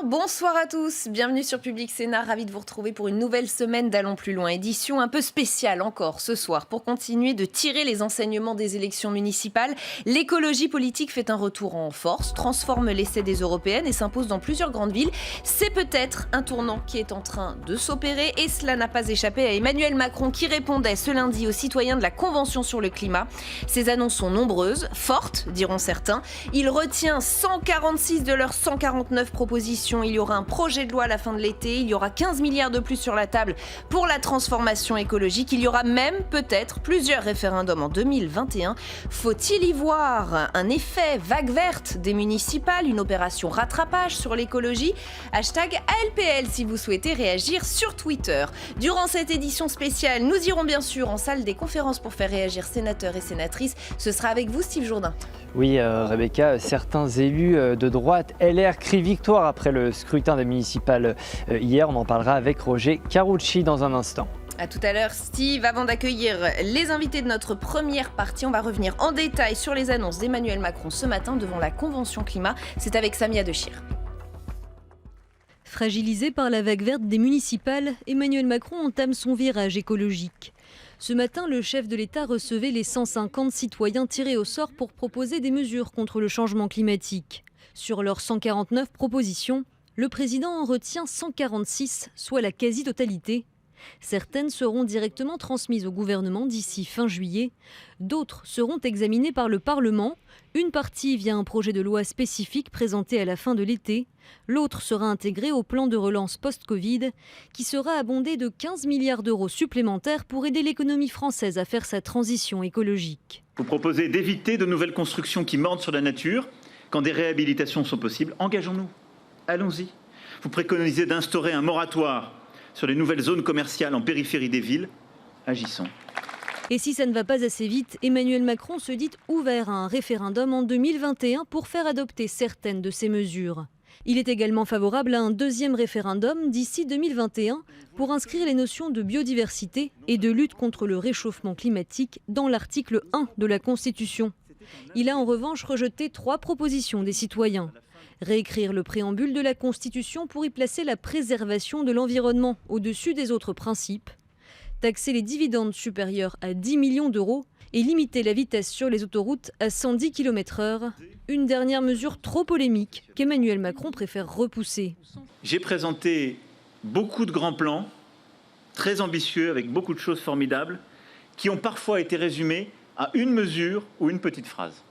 Bonsoir à tous. Bienvenue sur Public Sénat. Ravi de vous retrouver pour une nouvelle semaine d'Allons plus loin. Édition un peu spéciale encore ce soir pour continuer de tirer les enseignements des élections municipales. L'écologie politique fait un retour en force, transforme l'essai des européennes et s'impose dans plusieurs grandes villes. C'est peut-être un tournant qui est en train de s'opérer et cela n'a pas échappé à Emmanuel Macron qui répondait ce lundi aux citoyens de la Convention sur le climat. Ces annonces sont nombreuses, fortes, diront certains. Il retient 146 de leurs 149 propositions. Il y aura un projet de loi à la fin de l'été. Il y aura 15 milliards de plus sur la table pour la transformation écologique. Il y aura même peut-être plusieurs référendums en 2021. Faut-il y voir un effet vague verte des municipales, une opération rattrapage sur l'écologie ? Hashtag ALPL si vous souhaitez réagir sur Twitter. Durant cette édition spéciale, nous irons bien sûr en salle des conférences pour faire réagir sénateurs et sénatrices. Ce sera avec vous, Steve Jourdain. Oui, Rebecca, certains élus de droite LR crient victoire après le scrutin des municipales hier. On en parlera avec Roger Carucci dans un instant. A tout à l'heure, Steve. Avant d'accueillir les invités de notre première partie, on va revenir en détail sur les annonces d'Emmanuel Macron ce matin devant la Convention Climat. C'est avec Samia Dechir. Fragilisé par la vague verte des municipales, Emmanuel Macron entame son virage écologique. Ce matin, le chef de l'État recevait les 150 citoyens tirés au sort pour proposer des mesures contre le changement climatique. Sur leurs 149 propositions, le président en retient 146, soit la quasi-totalité. Certaines seront directement transmises au gouvernement d'ici fin juillet. D'autres seront examinées par le Parlement. Une partie via un projet de loi spécifique présenté à la fin de l'été. L'autre sera intégrée au plan de relance post-Covid, qui sera abondé de 15 milliards d'euros supplémentaires pour aider l'économie française à faire sa transition écologique. Vous proposez d'éviter de nouvelles constructions qui mordent sur la nature quand des réhabilitations sont possibles. Engageons-nous. Allons-y. Vous préconisez d'instaurer un moratoire sur les nouvelles zones commerciales en périphérie des villes. Agissons. Et si ça ne va pas assez vite, Emmanuel Macron se dit ouvert à un référendum en 2021 pour faire adopter certaines de ces mesures. Il est également favorable à un deuxième référendum d'ici 2021 pour inscrire les notions de biodiversité et de lutte contre le réchauffement climatique dans l'article 1 de la Constitution. Il a en revanche rejeté 3 propositions des citoyens. Réécrire le préambule de la Constitution pour y placer la préservation de l'environnement au-dessus des autres principes. Taxer les dividendes supérieurs à 10 millions d'euros et limiter la vitesse sur les autoroutes à 110 km/h. Une dernière mesure trop polémique qu'Emmanuel Macron préfère repousser. J'ai présenté beaucoup de grands plans, très ambitieux, avec beaucoup de choses formidables, qui ont parfois été résumés à une mesure ou une petite phrase.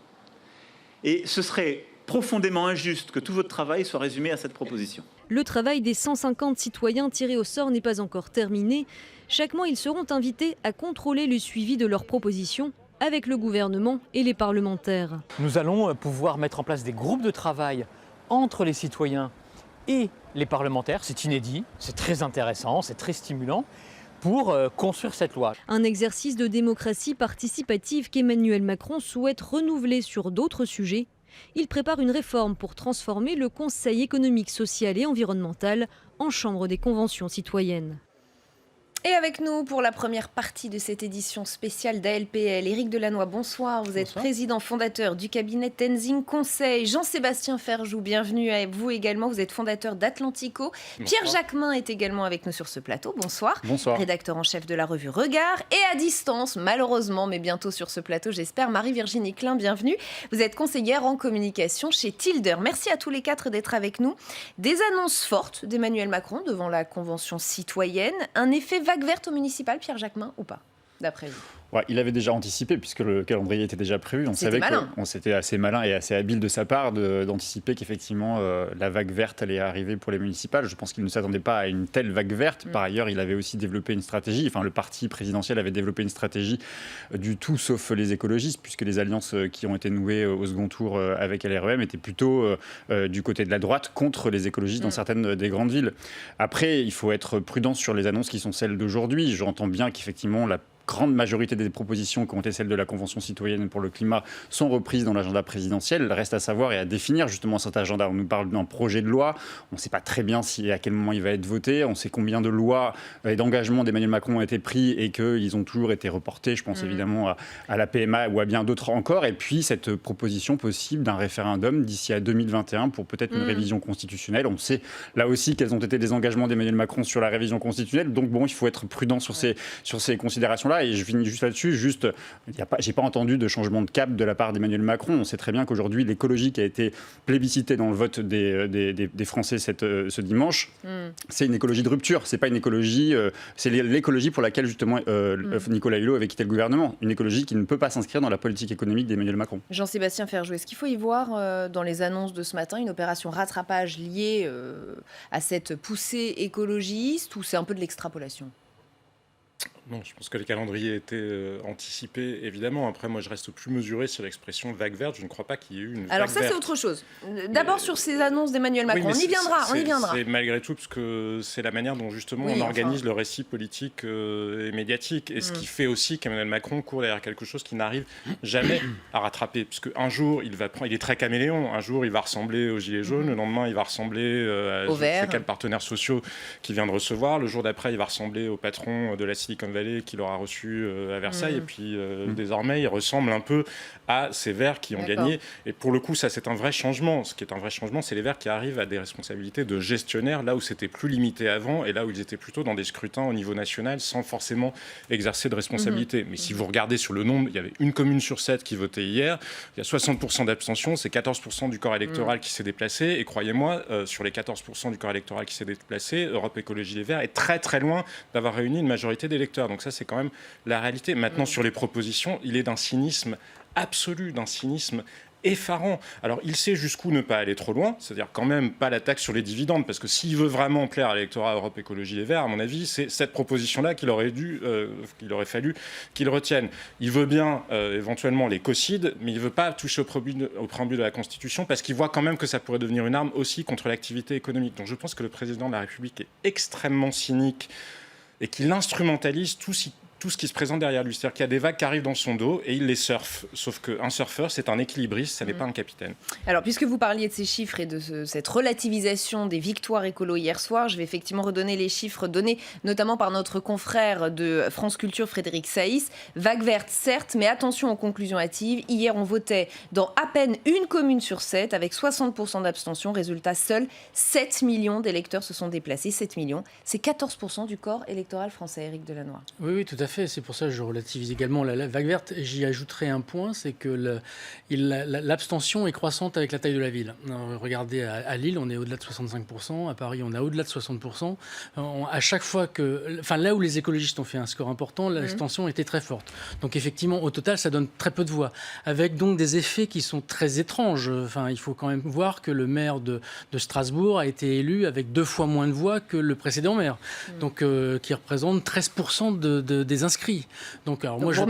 Et ce serait profondément injuste que tout votre travail soit résumé à cette proposition. Le travail des 150 citoyens tirés au sort n'est pas encore terminé. Chaque mois, ils seront invités à contrôler le suivi de leurs propositions avec le gouvernement et les parlementaires. Nous allons pouvoir mettre en place des groupes de travail entre les citoyens et les parlementaires. C'est inédit, c'est très intéressant, c'est très stimulant pour construire cette loi. Un exercice de démocratie participative qu'Emmanuel Macron souhaite renouveler sur d'autres sujets. Il prépare une réforme pour transformer le Conseil économique, social et environnemental en chambre des conventions citoyennes. Et avec nous pour la première partie de cette édition spéciale d'ALPL, Éric Delannoy, bonsoir. Vous êtes président fondateur du cabinet Tenzing Conseil. Jean-Sébastien Ferjou, bienvenue à vous également. Vous êtes fondateur d'Atlantico. Pierre Jacquemin est également avec nous sur ce plateau. Bonsoir. Bonsoir. Rédacteur en chef de la revue Regard. Et à distance, malheureusement, mais bientôt sur ce plateau, j'espère, Marie-Virginie Klein, bienvenue. Vous êtes conseillère en communication chez Tilder. Merci à tous les 4 d'être avec nous. Des annonces fortes d'Emmanuel Macron devant la Convention citoyenne. Un effet vague verte au municipal, Pierre Jacquemin, ou pas, d'après vous ? Ouais, il avait déjà anticipé puisque le calendrier était déjà prévu. On savait qu'on s'était assez malin et assez habile de sa part d'anticiper qu'effectivement la vague verte allait arriver pour les municipales. Je pense qu'il ne s'attendait pas à une telle vague verte. Par ailleurs, il avait aussi développé une stratégie. Enfin, le parti présidentiel avait développé une stratégie du tout sauf les écologistes, puisque les alliances qui ont été nouées au second tour avec LREM étaient plutôt du côté de la droite contre les écologistes dans certaines des grandes villes. Après, il faut être prudent sur les annonces qui sont celles d'aujourd'hui. J'entends bien qu'effectivement grande majorité des propositions qui ont été celles de la Convention citoyenne pour le climat sont reprises dans l'agenda présidentiel. Il reste à savoir et à définir justement cet agenda. On nous parle d'un projet de loi, on ne sait pas très bien à quel moment il va être voté, on sait combien de lois et d'engagements d'Emmanuel Macron ont été pris et qu'ils ont toujours été reportés, je pense évidemment à la PMA ou à bien d'autres encore, et puis cette proposition possible d'un référendum d'ici à 2021 pour peut-être une révision constitutionnelle. On sait là aussi quels ont été les engagements d'Emmanuel Macron sur la révision constitutionnelle, donc bon, il faut être prudent sur ces considérations-là. Et je finis juste là-dessus, j'ai pas entendu de changement de cap de la part d'Emmanuel Macron. On sait très bien qu'aujourd'hui, l'écologie qui a été plébiscitée dans le vote des Français ce dimanche, c'est une écologie de rupture. C'est pas une écologie, c'est l'écologie pour laquelle justement Nicolas Hulot avait quitté le gouvernement. Une écologie qui ne peut pas s'inscrire dans la politique économique d'Emmanuel Macron. Jean-Sébastien Ferjou, est-ce qu'il faut y voir dans les annonces de ce matin une opération rattrapage liée à cette poussée écologiste, ou c'est un peu de l'extrapolation ? Non, je pense que les calendriers étaient anticipés, évidemment. Après, moi, je reste plus mesuré sur l'expression vague verte. Je ne crois pas qu'il y ait eu une vague verte. Alors ça, c'est autre chose. D'abord, sur ces annonces d'Emmanuel Macron. Oui, on y viendra. C'est malgré tout, parce que c'est la manière dont, justement, on organise le récit politique et médiatique. Et ce qui fait aussi qu'Emmanuel Macron court derrière quelque chose qui n'arrive jamais à rattraper. Parce qu'un jour, il est très caméléon. Un jour, il va ressembler aux Gilets jaunes. Le lendemain, il va ressembler à je sais quels partenaires sociaux qu'il vient de recevoir. Le jour d'après, il va ressembler au patron de la Silicon Valley qui l'aura reçu à Versailles. Et puis, désormais, il ressemble un peu à ces Verts qui ont gagné. Et pour le coup, ça, c'est un vrai changement. Ce qui est un vrai changement, c'est les Verts qui arrivent à des responsabilités de gestionnaires, là où c'était plus limité avant, et là où ils étaient plutôt dans des scrutins au niveau national, sans forcément exercer de responsabilité. Mais si vous regardez sur le nombre, il y avait une commune sur 7 qui votait hier, il y a 60% d'abstention, c'est 14% du corps électoral qui s'est déplacé, et croyez-moi, sur les 14% du corps électoral qui s'est déplacé, Europe Écologie Les Verts est très très loin d'avoir réuni une majorité d'électeurs. Donc ça, c'est quand même la réalité. Maintenant, sur les propositions, il est d'un cynisme absolu, d'un cynisme effarant. Alors, il sait jusqu'où ne pas aller trop loin, c'est-à-dire quand même pas la taxe sur les dividendes, parce que s'il veut vraiment plaire à l'électorat Europe Écologie Les Verts, à mon avis, c'est cette proposition-là qu'il aurait fallu qu'il retienne. Il veut bien éventuellement l'écocide, mais il ne veut pas toucher au préambule de la Constitution, parce qu'il voit quand même que ça pourrait devenir une arme aussi contre l'activité économique. Donc je pense que le président de la République est extrêmement cynique et qu'il instrumentalise tout ce qui se présente derrière lui. C'est-à-dire qu'il y a des vagues qui arrivent dans son dos et il les surfe. Sauf qu'un surfeur, c'est un équilibriste, ça n'est pas un capitaine. Alors, puisque vous parliez de ces chiffres et de cette relativisation des victoires écolo hier soir, je vais effectivement redonner les chiffres donnés notamment par notre confrère de France Culture, Frédéric Saïs. Vague verte, certes, mais attention aux conclusions hâtives. Hier, on votait dans à peine une commune sur 7 avec 60% d'abstention. Résultat, seuls 7 millions d'électeurs se sont déplacés. 7 millions, c'est 14% du corps électoral français, Éric Delannoy. Oui, tout à fait. C'est pour ça que je relativise également la vague verte. J'y ajouterai un point, c'est que l'abstention est croissante avec la taille de la ville. Alors, regardez, à Lille, on est au-delà de 65%. À Paris, on est au-delà de 60%. À chaque fois là où les écologistes ont fait un score important, l'abstention était très forte. Donc effectivement, au total, ça donne très peu de voix. Avec donc des effets qui sont très étranges. Enfin, il faut quand même voir que le maire de Strasbourg a été élu avec 2 fois moins de voix que le précédent maire. Donc, qui représente 13% des inscrits. Donc, alors, moi, je ne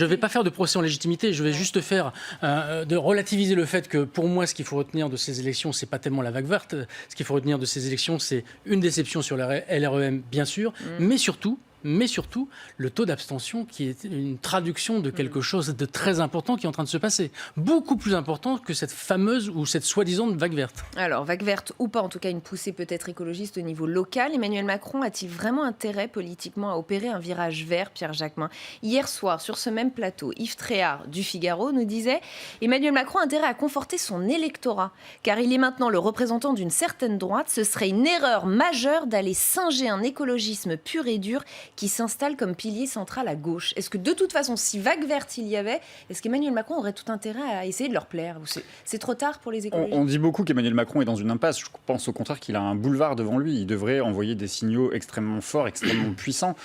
vais pas faire de procès en légitimité, je vais juste faire de relativiser le fait que pour moi, ce qu'il faut retenir de ces élections, c'est pas tellement la vague verte. Ce qu'il faut retenir de ces élections, c'est une déception sur la LREM, bien sûr, mais surtout, le taux d'abstention qui est une traduction de quelque chose de très important qui est en train de se passer. Beaucoup plus important que cette fameuse ou cette soi-disant vague verte. Alors, vague verte ou pas, en tout cas une poussée peut-être écologiste au niveau local. Emmanuel Macron a-t-il vraiment intérêt politiquement à opérer un virage vert, Pierre Jacquemin ? Hier soir, sur ce même plateau, Yves Tréhard du Figaro nous disait « Emmanuel Macron a intérêt à conforter son électorat, car il est maintenant le représentant d'une certaine droite. Ce serait une erreur majeure d'aller singer un écologisme pur et dur qui s'installe comme pilier central à gauche. » Est-ce que de toute façon, si vague verte il y avait, est-ce qu'Emmanuel Macron aurait tout intérêt à essayer de leur plaire ? C'est trop tard pour les écologistes ? On dit beaucoup qu'Emmanuel Macron est dans une impasse. Je pense au contraire qu'il a un boulevard devant lui. Il devrait envoyer des signaux extrêmement forts, extrêmement puissants,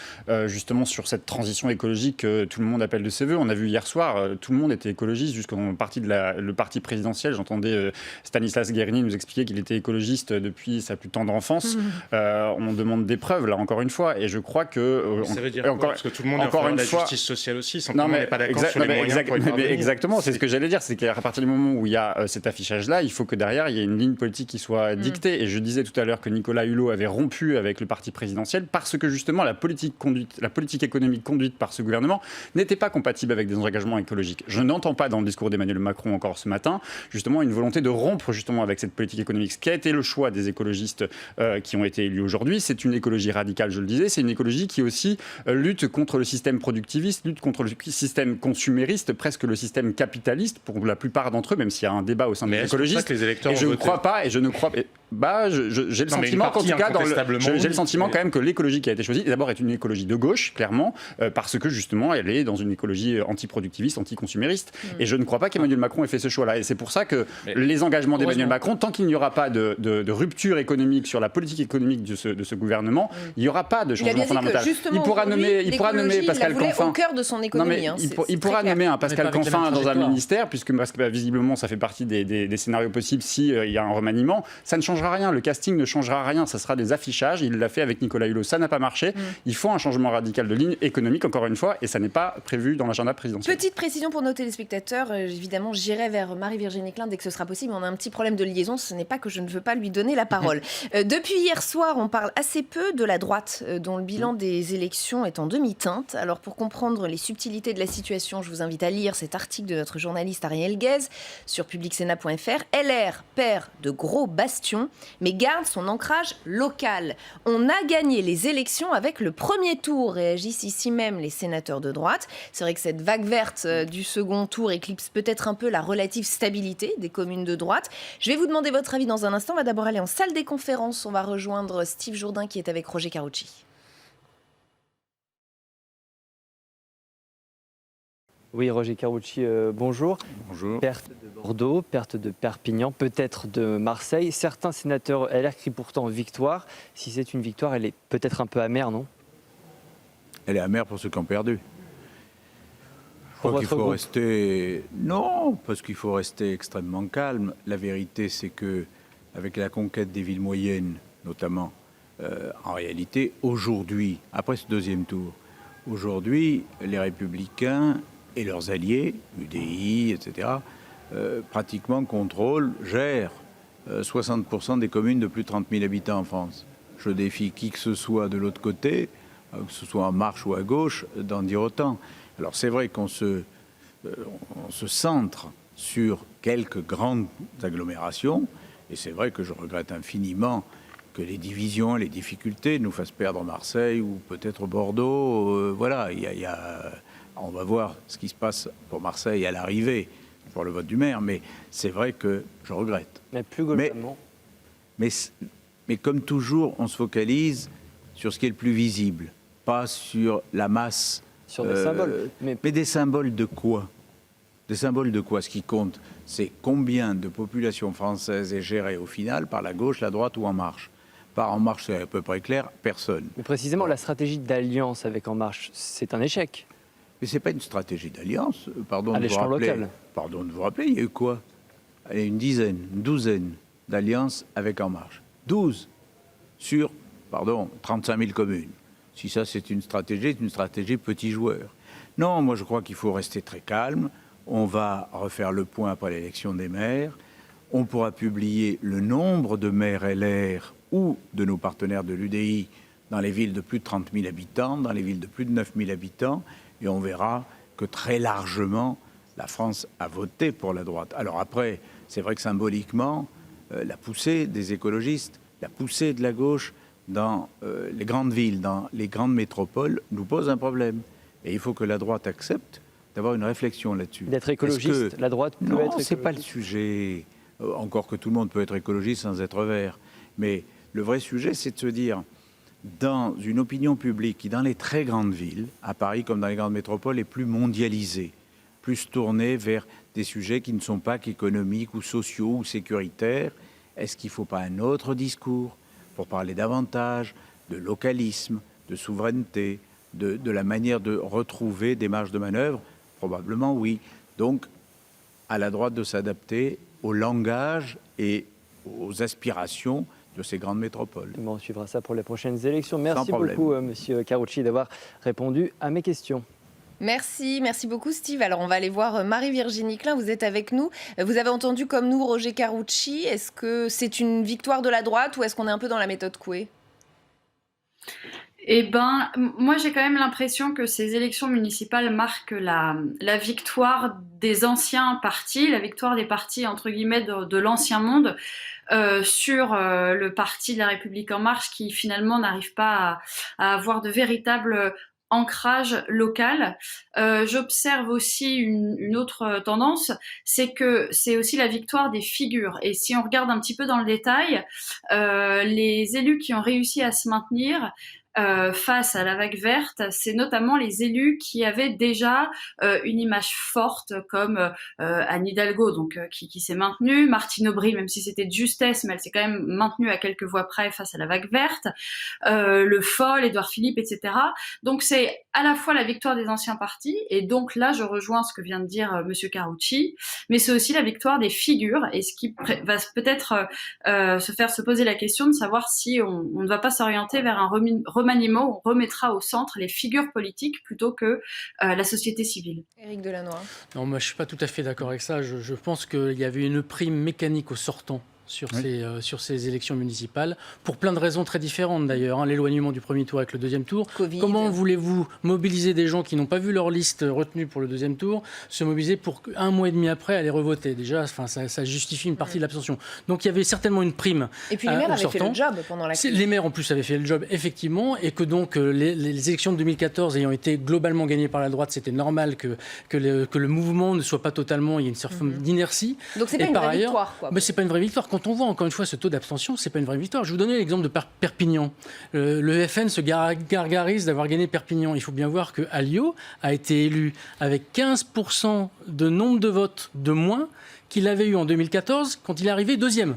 justement sur cette transition écologique que tout le monde appelle de ses voeux. On a vu hier soir, tout le monde était écologiste jusqu'au parti le parti présidentiel. J'entendais Stanislas Guerini nous expliquer qu'il était écologiste depuis sa plus tendre enfance. On demande des preuves, là, encore une fois. Et je crois que que... ça veut dire quoi? Parce que tout le monde est en faveur de la justice sociale aussi, sans qu'on n'est pas d'accord sur les moyens pour y parvenir. Exactement, c'est ce que j'allais dire, c'est qu'à partir du moment où il y a cet affichage-là, il faut que derrière, il y ait une ligne politique qui soit dictée. Et je disais tout à l'heure que Nicolas Hulot avait rompu avec le parti présidentiel parce que justement, la politique économique conduite par ce gouvernement n'était pas compatible avec des engagements écologiques. Je n'entends pas dans le discours d'Emmanuel Macron encore ce matin, justement, une volonté de rompre justement avec cette politique économique. Ce qui a été le choix des écologistes qui ont été élus aujourd'hui, c'est une écologie radicale, je le disais, c'est une écologie qui aussi lutte contre le système productiviste, lutte contre le système consumériste, presque le système capitaliste pour la plupart d'entre eux, même s'il y a un débat au sein des écologistes. Et je ne crois pas, et je ne crois pas. J'ai le sentiment qu'en tout cas, j'ai le sentiment quand même que l'écologie qui a été choisie, d'abord est une écologie de gauche, clairement, parce que justement, elle est dans une écologie antiproductiviste, anticonsummériste. Et je ne crois pas qu'Emmanuel Macron ait fait ce choix-là. Et c'est pour ça que les engagements d'Emmanuel Macron, tant qu'il n'y aura pas de rupture économique sur la politique économique de ce gouvernement, il n'y aura pas de changement fondamental. Il pourra nommer Pascal Canfin au cœur de son économie. Il pourra nommer un Pascal Canfin dans un ministère, puisque visiblement ça fait partie des scénarios possibles s'il y a un remaniement. Ça ne changera rien, le casting ne changera rien, ça sera des affichages. Il l'a fait avec Nicolas Hulot, ça n'a pas marché. Il faut un changement radical de ligne économique, encore une fois, et ça n'est pas prévu dans l'agenda présidentiel. Petite précision pour nos téléspectateurs, évidemment j'irai vers Marie-Virginie Klein dès que ce sera possible. On a un petit problème de liaison, ce n'est pas que je ne veux pas lui donner la parole. Depuis hier soir, on parle assez peu de la droite, dont le bilan des élections est en demi-teinte. Alors pour comprendre les subtilités de la situation, je vous invite à lire cet article de notre journaliste Ariel Guez sur publicsena.fr. LR perd de gros bastions, mais garde son ancrage local. On a gagné les élections avec le premier tour, réagissent ici même les sénateurs de droite. C'est vrai que cette vague verte du second tour éclipse peut-être un peu la relative stabilité des communes de droite. Je vais vous demander votre avis dans un instant. On va d'abord aller en salle des conférences. On va rejoindre Steve Jourdain qui est avec Roger Carucci. Oui, Roger Carucci, bonjour. Bonjour. Perte de Bordeaux, perte de Perpignan, peut-être de Marseille. Certains sénateurs LR crient pourtant victoire. Si c'est une victoire, elle est peut-être un peu amère, non? Elle est amère pour ceux qui ont perdu. Je crois qu'il faut rester... Non, parce qu'il faut rester extrêmement calme. La vérité, c'est que avec la conquête des villes moyennes, notamment, en réalité, aujourd'hui, après ce deuxième tour, aujourd'hui, les Républicains et leurs alliés, UDI, etc., pratiquement contrôlent, gèrent 60% des communes de plus de 30 000 habitants en France. Je défie qui que ce soit de l'autre côté, que ce soit en marche ou à gauche, d'en dire autant. Alors c'est vrai qu'on se centre sur quelques grandes agglomérations, et c'est vrai que je regrette infiniment que les divisions, les difficultés nous fassent perdre Marseille ou peut-être Bordeaux. Voilà, on va voir ce qui se passe pour Marseille à l'arrivée, pour le vote du maire, mais c'est vrai que je regrette. Mais plus globalement. Mais comme toujours, on se focalise sur ce qui est le plus visible, pas sur la masse. Sur des symboles. Mais des symboles de quoi? Des symboles de quoi? Ce qui compte, c'est combien de population française est gérée au final par la gauche, la droite ou En Marche. Par En Marche, c'est à peu près clair, personne. Mais précisément, la stratégie d'alliance avec En Marche, c'est un échec. Mais c'est pas une stratégie d'alliance, pardon à de vous l'échelon rappeler. local. Pardon de vous rappeler, il y a eu quoi? Une douzaine d'alliances avec En Marche. 12 sur, 35 000 communes. Si ça, c'est une stratégie petit joueur. Non, moi, je crois qu'il faut rester très calme. On va refaire le point après l'élection des maires. On pourra publier le nombre de maires LR ou de nos partenaires de l'UDI dans les villes de plus de 30 000 habitants, dans les villes de plus de 9 000 habitants, et on verra que très largement, la France a voté pour la droite. Alors après, c'est vrai que symboliquement, la poussée des écologistes, la poussée de la gauche dans les grandes villes, dans les grandes métropoles, nous pose un problème. Et il faut que la droite accepte d'avoir une réflexion là-dessus. D'être écologiste, la droite peut être écologiste. Non, c'est pas le sujet. Encore que tout le monde peut être écologiste sans être vert. Mais le vrai sujet, c'est de se dire, dans une opinion publique qui, dans les très grandes villes, à Paris comme dans les grandes métropoles, est plus mondialisée, plus tournée vers des sujets qui ne sont pas qu'économiques ou sociaux ou sécuritaires, est-ce qu'il ne faut pas un autre discours pour parler davantage de localisme, de souveraineté, de la manière de retrouver des marges de manœuvre? Probablement oui. Donc, à la droite de s'adapter au langage et aux aspirations de ces grandes métropoles. Bon, on suivra ça pour les prochaines élections. Merci beaucoup, Monsieur Karoutchi, d'avoir répondu à mes questions. Merci beaucoup Steve. Alors on va aller voir Marie-Virginie Klein, vous êtes avec nous. Vous avez entendu comme nous Roger Karoutchi. Est-ce que c'est une victoire de la droite ou est-ce qu'on est un peu dans la méthode Coué ? Eh ben, moi j'ai quand même l'impression que ces élections municipales marquent la victoire des anciens partis, la victoire des partis entre guillemets de l'ancien monde sur le parti de la République en marche qui finalement n'arrive pas à avoir de véritable ancrage local. J'observe aussi une autre tendance, c'est que c'est aussi la victoire des figures. Et si on regarde un petit peu dans le détail, les élus qui ont réussi à se maintenir face à la vague verte, c'est notamment les élus qui avaient déjà une image forte, comme Anne Hidalgo, donc qui s'est maintenue, Martine Aubry, même si c'était de justesse, mais elle s'est quand même maintenue à quelques voix près face à la vague verte, Le Foll, Édouard Philippe, etc. Donc c'est à la fois la victoire des anciens partis, et donc là je rejoins ce que vient de dire Monsieur Karoutchi, mais c'est aussi la victoire des figures, et ce qui va peut-être se poser la question de savoir si on ne va pas s'orienter vers un remaniement où on remettra au centre les figures politiques plutôt que la société civile. Éric Delannoy. Non, moi je ne suis pas tout à fait d'accord avec ça. Je pense qu'il y avait une prime mécanique au sortant sur ces élections municipales, pour plein de raisons très différentes d'ailleurs, l'éloignement du premier tour avec le deuxième tour. Covid. Comment voulez-vous mobiliser des gens qui n'ont pas vu leur liste retenue pour le deuxième tour, se mobiliser pour un mois et demi après aller revoter? Déjà, ça justifie une partie de l'abstention. Donc il y avait certainement une prime. Et puis les maires avaient fait le job pendant la crise. Les maires en plus avaient fait le job, effectivement, et que donc les élections de 2014 ayant été globalement gagnées par la droite, c'était normal que le mouvement ne soit pas totalement, il y a une certaine forme d'inertie. Donc c'est pas une vraie victoire, quoi. Mais c'est pas une vraie victoire. Quand on voit encore une fois ce taux d'abstention, c'est pas une vraie victoire. Je vais vous donner l'exemple de Perpignan. Le FN se gargarise d'avoir gagné Perpignan. Il faut bien voir que Alliot a été élu avec 15% de nombre de votes de moins qu'il avait eu en 2014 quand il est arrivé deuxième.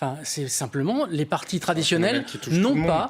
Enfin, c'est simplement les partis traditionnels n'ont pas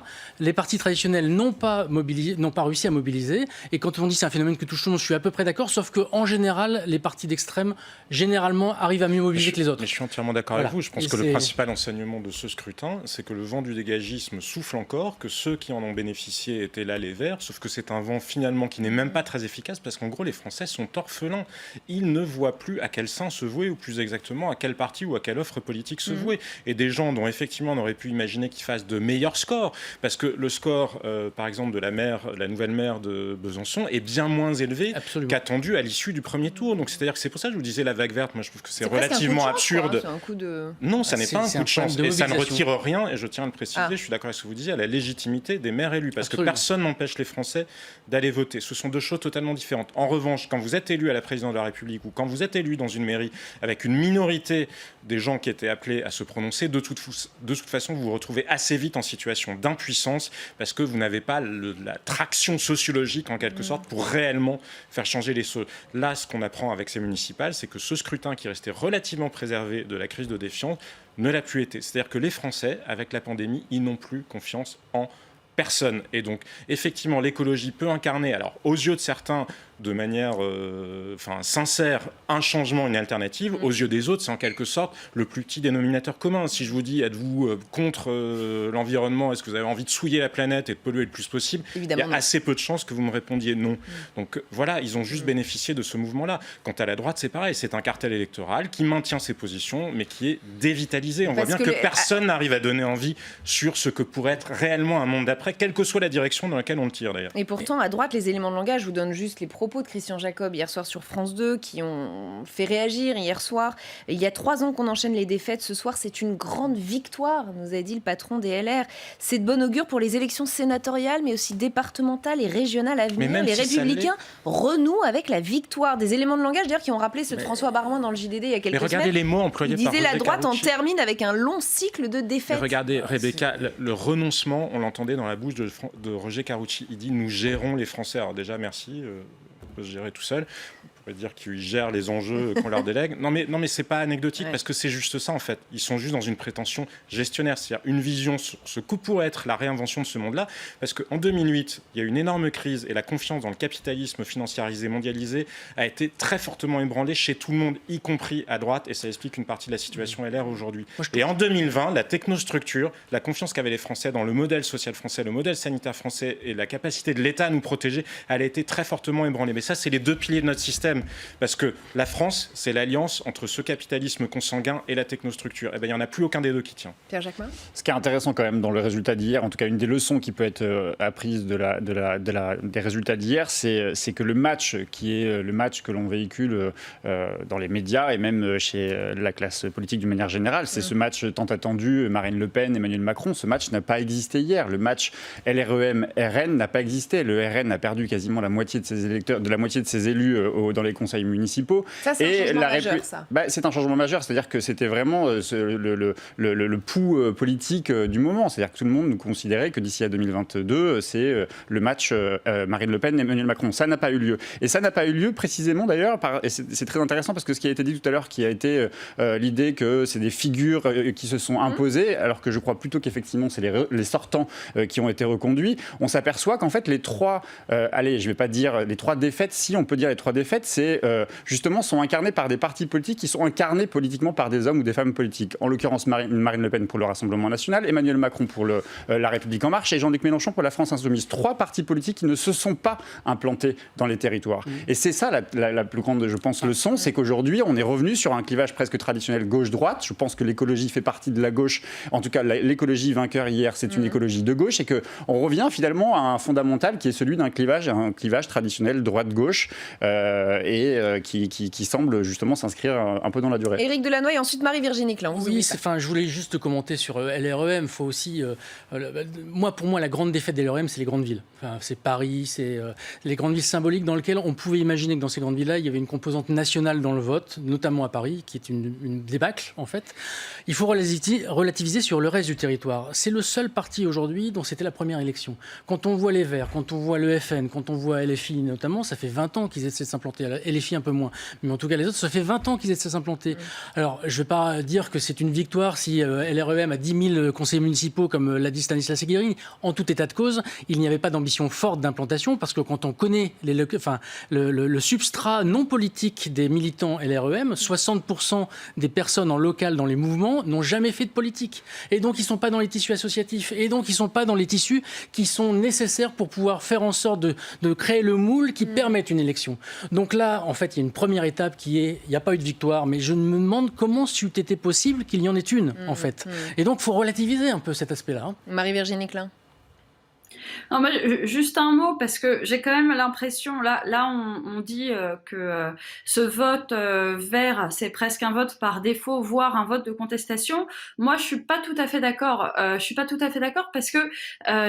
réussi à mobiliser. Et quand on dit que c'est un phénomène qui touche tout le monde, je suis à peu près d'accord, sauf qu'en général, les partis d'extrême, généralement, arrivent à mieux mobiliser que les autres. Mais je suis entièrement d'accord avec vous. Je pense que le principal enseignement de ce scrutin, c'est que le vent du dégagisme souffle encore, que ceux qui en ont bénéficié étaient là les Verts, sauf que c'est un vent finalement qui n'est même pas très efficace, parce qu'en gros, les Français sont orphelins. Ils ne voient plus à quel sein se vouer, ou plus exactement, à quel parti ou à quelle offre politique se vouer. Et des gens dont effectivement on aurait pu imaginer qu'ils fassent de meilleurs scores, parce que le score, par exemple, de la nouvelle maire de Besançon est bien moins élevé qu'attendu à l'issue du premier tour. Donc c'est-à-dire que c'est pour ça que je vous disais la vague verte, moi je trouve que c'est relativement absurde. C'est un coup de... Non, ça n'est pas un coup de chance, et ça ne retire rien, et je tiens à le préciser, je suis d'accord avec ce que vous disiez, à la légitimité des maires élus, parce que personne n'empêche les Français d'aller voter. Ce sont deux choses totalement différentes. En revanche, quand vous êtes élu à la présidence de la République, ou quand vous êtes élu dans une mairie avec une minorité des gens qui étaient appelés à se prononcer, de toute façon, vous vous retrouvez assez vite en situation d'impuissance, parce que vous n'avez pas la traction sociologique, en quelque sorte, pour réellement faire changer les choses. Là, ce qu'on apprend avec ces municipales, c'est que ce scrutin qui restait relativement préservé de la crise de défiance ne l'a plus été. C'est-à-dire que les Français, avec la pandémie, ils n'ont plus confiance en personne. Et donc, effectivement, l'écologie peut incarner, alors aux yeux de certains, de manière sincère, un changement, une alternative. Aux yeux des autres, c'est en quelque sorte le plus petit dénominateur commun. Si je vous dis, êtes-vous contre l'environnement, est-ce que vous avez envie de souiller la planète et de polluer le plus possible, évidemment, il y a assez peu de chances que vous me répondiez non. Donc voilà, ils ont juste bénéficié de ce mouvement-là. Quant à la droite, c'est pareil, c'est un cartel électoral qui maintient ses positions, mais qui est dévitalisé. On voit bien que personne n'arrive à donner envie sur ce que pourrait être réellement un monde d'après, quelle que soit la direction dans laquelle on le tire d'ailleurs. Et pourtant, à droite, les éléments de langage, je vous donne juste les propos de Christian Jacob hier soir sur France 2 qui ont fait réagir hier soir. Il y a 3 ans qu'on enchaîne les défaites. Ce soir, c'est une grande victoire, nous a dit le patron des LR. C'est de bon augure pour les élections sénatoriales, mais aussi départementales et régionales à venir. Les Républicains renouent avec la victoire. Des éléments de langage d'ailleurs qui ont rappelé ceux de François Baroin dans le JDD il y a quelques semaines. Regardez les mots employés par Roger Karoutchi. Il disait la droite en termine avec un long cycle de défaites. Mais regardez, Rebecca, le renoncement, on l'entendait dans la bouche de Roger Karoutchi. Il dit « nous gérons les Français ». Alors déjà, merci. Se gérer tout seul. On ne peut on va dire, qui gèrent les enjeux qu'on leur délègue. Non mais c'est pas anecdotique parce que c'est juste ça en fait. Ils sont juste dans une prétention gestionnaire, c'est-à-dire une vision sur ce que pourrait être la réinvention de ce monde-là. Parce qu'en 2008, il y a eu une énorme crise et la confiance dans le capitalisme financiarisé, mondialisé, a été très fortement ébranlée chez tout le monde, y compris à droite, et ça explique une partie de la situation LR aujourd'hui. Et en 2020, la technostructure, la confiance qu'avaient les Français dans le modèle social français, le modèle sanitaire français et la capacité de l'État à nous protéger, elle a été très fortement ébranlée. Mais ça, c'est les deux piliers de notre système. Parce que la France, c'est l'alliance entre ce capitalisme consanguin et la technostructure. Et bien, il n'y en a plus aucun des deux qui tient. Pierre Jacquemin ? Ce qui est intéressant quand même dans le résultat d'hier, en tout cas une des leçons qui peut être apprise des résultats d'hier, c'est que le match qui est le match que l'on véhicule dans les médias et même chez la classe politique d'une manière générale, c'est ce match tant attendu, Marine Le Pen, Emmanuel Macron. Ce match n'a pas existé hier. Le match LREM-RN n'a pas existé. Le RN a perdu quasiment la moitié de ses électeurs, de la moitié de ses élus dans les conseils municipaux. Ça, c'est un changement majeur, ça. C'est un changement majeur, c'est-à-dire que c'était vraiment le pouls politique du moment. C'est-à-dire que tout le monde considérait que d'ici à 2022, c'est le match Marine Le Pen et Emmanuel Macron. Ça n'a pas eu lieu. Et ça n'a pas eu lieu précisément d'ailleurs, et c'est très intéressant parce que ce qui a été dit tout à l'heure, qui a été l'idée que c'est des figures qui se sont imposées, alors que je crois plutôt qu'effectivement c'est les sortants qui ont été reconduits, on s'aperçoit qu'en fait les trois, je vais pas dire les trois défaites, si on peut dire les trois défaites, c'est justement sont incarnées par des partis politiques qui sont incarnés politiquement par des hommes ou des femmes politiques. En l'occurrence Marine Le Pen pour le Rassemblement National, Emmanuel Macron pour La République En Marche et Jean-Luc Mélenchon pour la France Insoumise. Trois partis politiques qui ne se sont pas implantés dans les territoires. Et c'est ça la plus grande, je pense, leçon, c'est qu'aujourd'hui on est revenu sur un clivage presque traditionnel gauche-droite. Je pense que l'écologie fait partie de la gauche. En tout cas, l'écologie vainqueur hier, c'est une écologie de gauche et qu'on revient finalement à un fondamental qui est celui d'un clivage traditionnel droite-gauche qui semble justement s'inscrire un peu dans la durée. Éric Delannoy et ensuite Marie-Virginie Klein. Oui, je voulais juste commenter sur LREM. Il faut aussi, pour moi, la grande défaite des LREM, c'est les grandes villes. C'est Paris, c'est les grandes villes symboliques dans lesquelles on pouvait imaginer que dans ces grandes villes-là, il y avait une composante nationale dans le vote, notamment à Paris, qui est une débâcle, en fait. Il faut relativiser sur le reste du territoire. C'est le seul parti aujourd'hui dont c'était la première élection. Quand on voit les Verts, quand on voit le FN, quand on voit LFI notamment, ça fait 20 ans qu'ils essaient de s'implanter. LFI un peu moins, mais en tout cas les autres, ça fait 20 ans qu'ils essaient de s'implanter. Alors, je ne vais pas dire que c'est une victoire si LREM a 10 000 conseillers municipaux, comme l'a dit Stanislas Guerini. En tout état de cause, il n'y avait pas d'ambition forte d'implantation, parce que quand on connaît le substrat non politique des militants LREM, 60% des personnes en local dans les mouvements n'ont jamais fait de politique. Et donc, ils ne sont pas dans les tissus associatifs. Et donc, ils ne sont pas dans les tissus qui sont nécessaires pour pouvoir faire en sorte de créer le moule qui permette une élection. Donc là, en fait, il y a une première étape qui est, il n'y a pas eu de victoire, mais je me demande comment c'eût été possible qu'il y en ait une, en fait. Et donc, il faut relativiser un peu cet aspect-là. Marie-Virginie Klein. Non, moi, juste un mot, parce que j'ai quand même l'impression, là on dit que ce vote vert, c'est presque un vote par défaut, voire un vote de contestation. Moi, je suis pas tout à fait d'accord. Je suis pas tout à fait d'accord parce que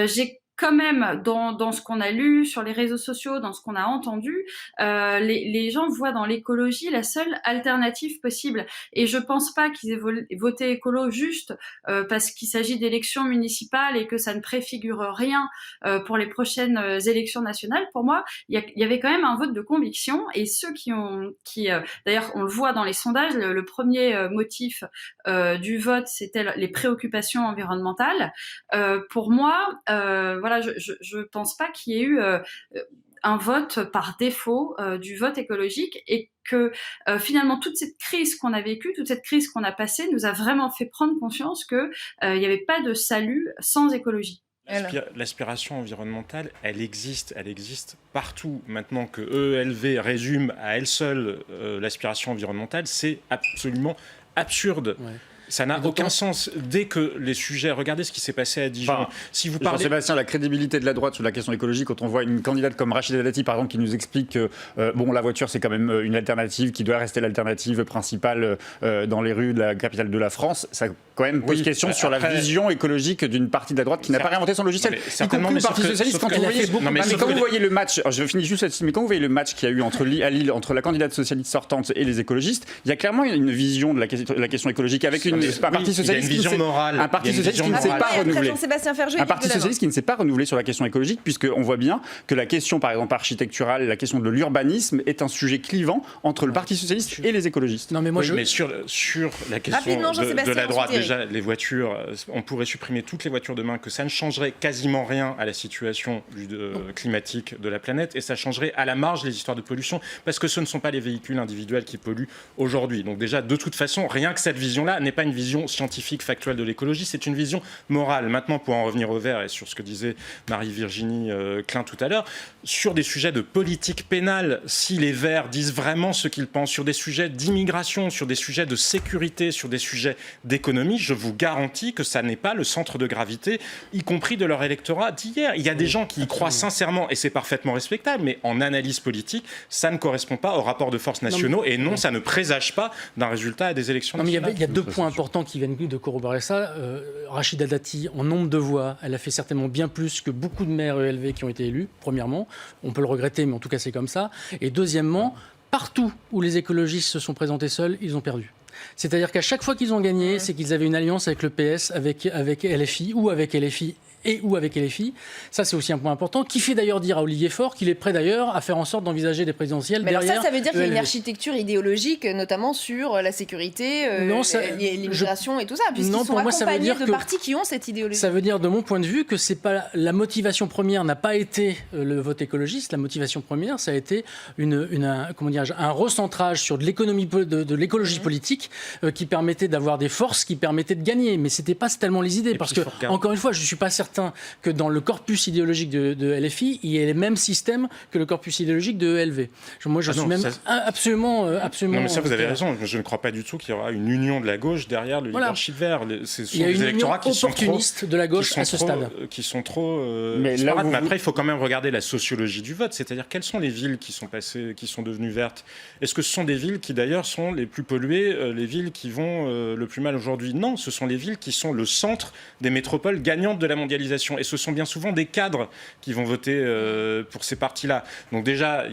j'ai quand même, dans ce qu'on a lu sur les réseaux sociaux, dans ce qu'on a entendu, les gens voient dans l'écologie la seule alternative possible. Et je pense pas qu'ils aient voté écolo juste parce qu'il s'agit d'élections municipales et que ça ne préfigure rien pour les prochaines élections nationales. Pour moi, il y avait quand même un vote de conviction. Et ceux d'ailleurs, on le voit dans les sondages, le premier motif du vote, c'était les préoccupations environnementales. Pour moi, je pense pas qu'il y ait eu un vote par défaut du vote écologique et que finalement toute cette crise qu'on a vécue, toute cette crise qu'on a passée nous a vraiment fait prendre conscience qu'il n'y avait pas de salut sans écologie. L'aspiration environnementale, elle existe partout. Maintenant que EELV résume à elle seule l'aspiration environnementale, c'est absolument absurde. Ouais. Ça n'a aucun sens. Dès que les sujets... Regardez ce qui s'est passé à Dijon. Si vous parlez... Jean-Sébastien, la crédibilité de la droite sur la question écologique, quand on voit une candidate comme Rachida Dati, par exemple, qui nous explique que la voiture, c'est quand même une alternative, qui doit rester l'alternative principale dans les rues de la capitale de la France, ça quand même pose question sur la vision écologique d'une partie de la droite qui n'a pas réinventé son logiciel. Y compris le Parti Socialiste, quand vous voyez le match... Je finis juste là-dessus, mais quand vous voyez le match qu'il y a eu à Lille entre la candidate socialiste sortante et les écologistes, il y a clairement une vision de la question écologique avec une parti socialiste, il y a une vision morale. Un parti socialiste qui ne s'est pas renouvelé. Un parti socialiste qui ne s'est pas renouvelé sur la question écologique, puisqu'on voit bien que la question, par exemple, architecturale, la question de l'urbanisme est un sujet clivant entre le Parti socialiste et les écologistes. Non, mais moi, mais sur la question de la droite, déjà, les voitures, on pourrait supprimer toutes les voitures demain, que ça ne changerait quasiment rien à la situation climatique de la planète, et ça changerait à la marge les histoires de pollution, parce que ce ne sont pas les véhicules individuels qui polluent aujourd'hui. Donc déjà, de toute façon, rien que cette vision-là n'est pas une vision scientifique, factuelle de l'écologie, c'est une vision morale. Maintenant, pour en revenir au vert et sur ce que disait Marie-Virginie Klein tout à l'heure, sur des sujets de politique pénale, si les Verts disent vraiment ce qu'ils pensent, sur des sujets d'immigration, sur des sujets de sécurité, sur des sujets d'économie, je vous garantis que ça n'est pas le centre de gravité, y compris de leur électorat d'hier. Il y a des gens qui y croient sincèrement, et c'est parfaitement respectable, mais en analyse politique, ça ne correspond pas aux rapports de force nationaux, et non, ça ne présage pas d'un résultat à des élections nationales. Il y a deux points importants qui viennent de corroborer ça. Rachida Dati, en nombre de voix, elle a fait certainement bien plus que beaucoup de maires ELV qui ont été élus, premièrement. On peut le regretter, mais en tout cas, c'est comme ça. Et deuxièmement, partout où les écologistes se sont présentés seuls, ils ont perdu. C'est-à-dire qu'à chaque fois qu'ils ont gagné, c'est qu'ils avaient une alliance avec le PS, avec LFI ou avec LFI ou avec LFI. Ça, c'est aussi un point important, qui fait d'ailleurs dire à Olivier Faure qu'il est prêt d'ailleurs à faire en sorte d'envisager des présidentielles derrière. Alors ça veut dire qu'il y a une architecture idéologique, notamment sur la sécurité, l'immigration et tout ça, puisqu'ils sont accompagnés de partis qui ont cette idéologie. Ça veut dire, de mon point de vue, que c'est pas la motivation première n'a pas été le vote écologiste. La motivation première, ça a été un recentrage sur de l'économie, de l'écologie politique qui permettait d'avoir des forces, qui permettait de gagner. Mais c'était pas tellement les idées, parce que encore une fois, je suis pas certain que dans le corpus idéologique de LFI, il y ait les mêmes systèmes que le corpus idéologique de ELV. Moi, je suis même absolument... Non, mais ça, vous avez raison. Je ne crois pas du tout qu'il y aura une union de la gauche derrière le leadership vert. Il y a une union opportuniste de la gauche à ce stade. Qui sont trop... mais après, il faut quand même regarder la sociologie du vote. C'est-à-dire, quelles sont les villes qui sont devenues vertes? Est-ce que ce sont des villes qui, d'ailleurs, sont les plus polluées, les villes qui vont le plus mal aujourd'hui? Non, ce sont les villes qui sont le centre des métropoles gagnantes de la mondialisation. Et ce sont bien souvent des cadres qui vont voter pour ces partis-là. Donc déjà,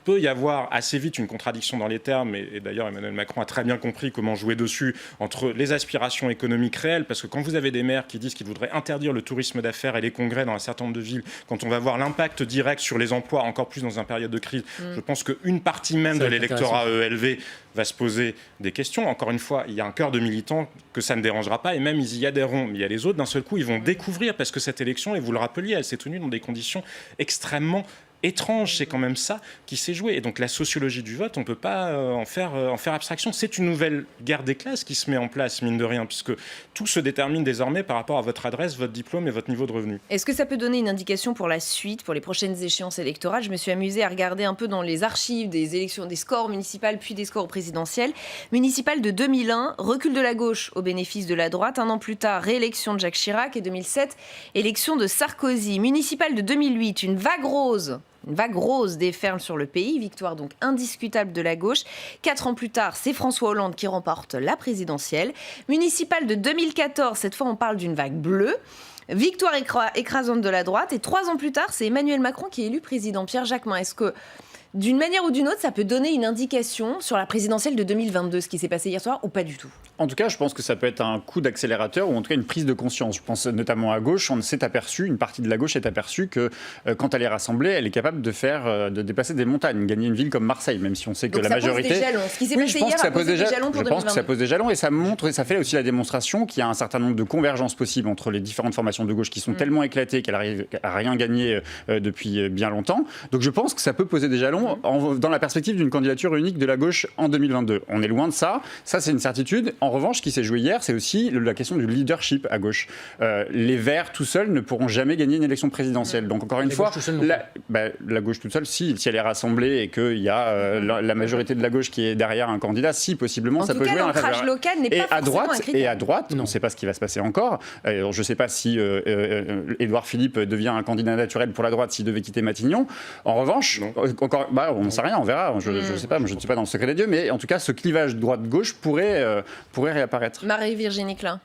peut y avoir assez vite une contradiction dans les termes, et d'ailleurs Emmanuel Macron a très bien compris comment jouer dessus, entre les aspirations économiques réelles, parce que quand vous avez des maires qui disent qu'ils voudraient interdire le tourisme d'affaires et les congrès dans un certain nombre de villes, quand on va voir l'impact direct sur les emplois, encore plus dans une période de crise, je pense qu'une partie même de l'électorat ELV va se poser des questions. Encore une fois, il y a un cœur de militants que ça ne dérangera pas, et même ils y adhéreront. Mais il y a les autres, d'un seul coup, ils vont découvrir, parce que cette élection, et vous le rappeliez, elle s'est tenue dans des conditions extrêmement étrange, c'est quand même ça qui s'est joué. Et donc la sociologie du vote, on ne peut pas en faire abstraction. C'est une nouvelle guerre des classes qui se met en place, mine de rien, puisque tout se détermine désormais par rapport à votre adresse, votre diplôme et votre niveau de revenu. Est-ce que ça peut donner une indication pour la suite, pour les prochaines échéances électorales? Je me suis amusée à regarder un peu dans les archives des élections, des scores municipales, puis des scores présidentiels. Municipal de 2001, recul de la gauche au bénéfice de la droite. Un an plus tard, réélection de Jacques Chirac. Et 2007, élection de Sarkozy. Municipal de 2008, une vague rose déferle sur le pays, victoire donc indiscutable de la gauche. 4 ans plus tard, c'est François Hollande qui remporte la présidentielle. Municipale de 2014, cette fois on parle d'une vague bleue. Victoire écrasante de la droite. Et 3 ans plus tard, c'est Emmanuel Macron qui est élu président. Pierre Jacquemin, est-ce que d'une manière ou d'une autre, ça peut donner une indication sur la présidentielle de 2022, ce qui s'est passé hier soir, ou pas du tout? En tout cas, je pense que ça peut être un coup d'accélérateur, ou en tout cas une prise de conscience. Je pense notamment à gauche, une partie de la gauche s'est aperçue que quand elle est rassemblée, elle est capable de déplacer des montagnes, gagner une ville comme Marseille, même si on sait que donc la majorité... Pose des jalons. Ce qui s'est passé hier a posé des jalons pour 2022. Je pense que ça pose des jalons, et ça montre, et ça fait aussi la démonstration qu'il y a un certain nombre de convergences possibles entre les différentes formations de gauche qui sont tellement éclatées qu'elles n'arrivent à rien gagner depuis bien longtemps. Donc je pense que ça peut poser des jalons dans la perspective d'une candidature unique de la gauche en 2022. On est loin de ça. Ça, c'est une certitude. En revanche, ce qui s'est joué hier, c'est aussi la question du leadership à gauche. Les Verts, tout seuls, ne pourront jamais gagner une élection présidentielle. Donc, encore une fois, la gauche toute seule, si elle est rassemblée et qu'il y a la majorité de la gauche qui est derrière un candidat, si, possiblement, ça peut jouer en faveur. L'ancrage local n'est pas forcément un critère. Et à droite, on ne sait pas ce qui va se passer encore. Alors, je ne sais pas si Édouard Philippe devient un candidat naturel pour la droite s'il devait quitter Matignon. En revanche, on ne sait rien. On verra, je ne sais pas, je ne suis pas dans le secret des dieux, mais en tout cas, ce clivage droite-gauche pourrait réapparaître. Marie-Virginie Klein.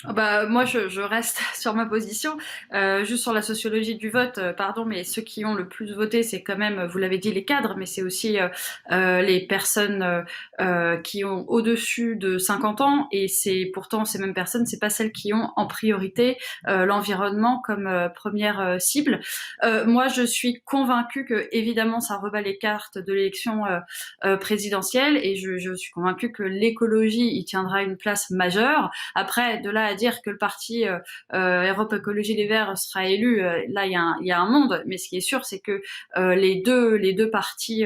Moi, je reste sur ma position. Juste sur la sociologie du vote, pardon, mais ceux qui ont le plus voté, c'est quand même, vous l'avez dit, les cadres, mais c'est aussi les personnes qui ont au-dessus de 50 ans. Et c'est pourtant ces mêmes personnes, c'est pas celles qui ont en priorité l'environnement comme première cible. Moi, je suis convaincue que, évidemment, ça rebat les cartes de l'élection présidentielle, et je suis convaincue que l'écologie y tiendra une place majeure. Après, de là à dire que le parti Europe Écologie Les Verts sera élu, là il y a un monde, mais ce qui est sûr, c'est que les deux partis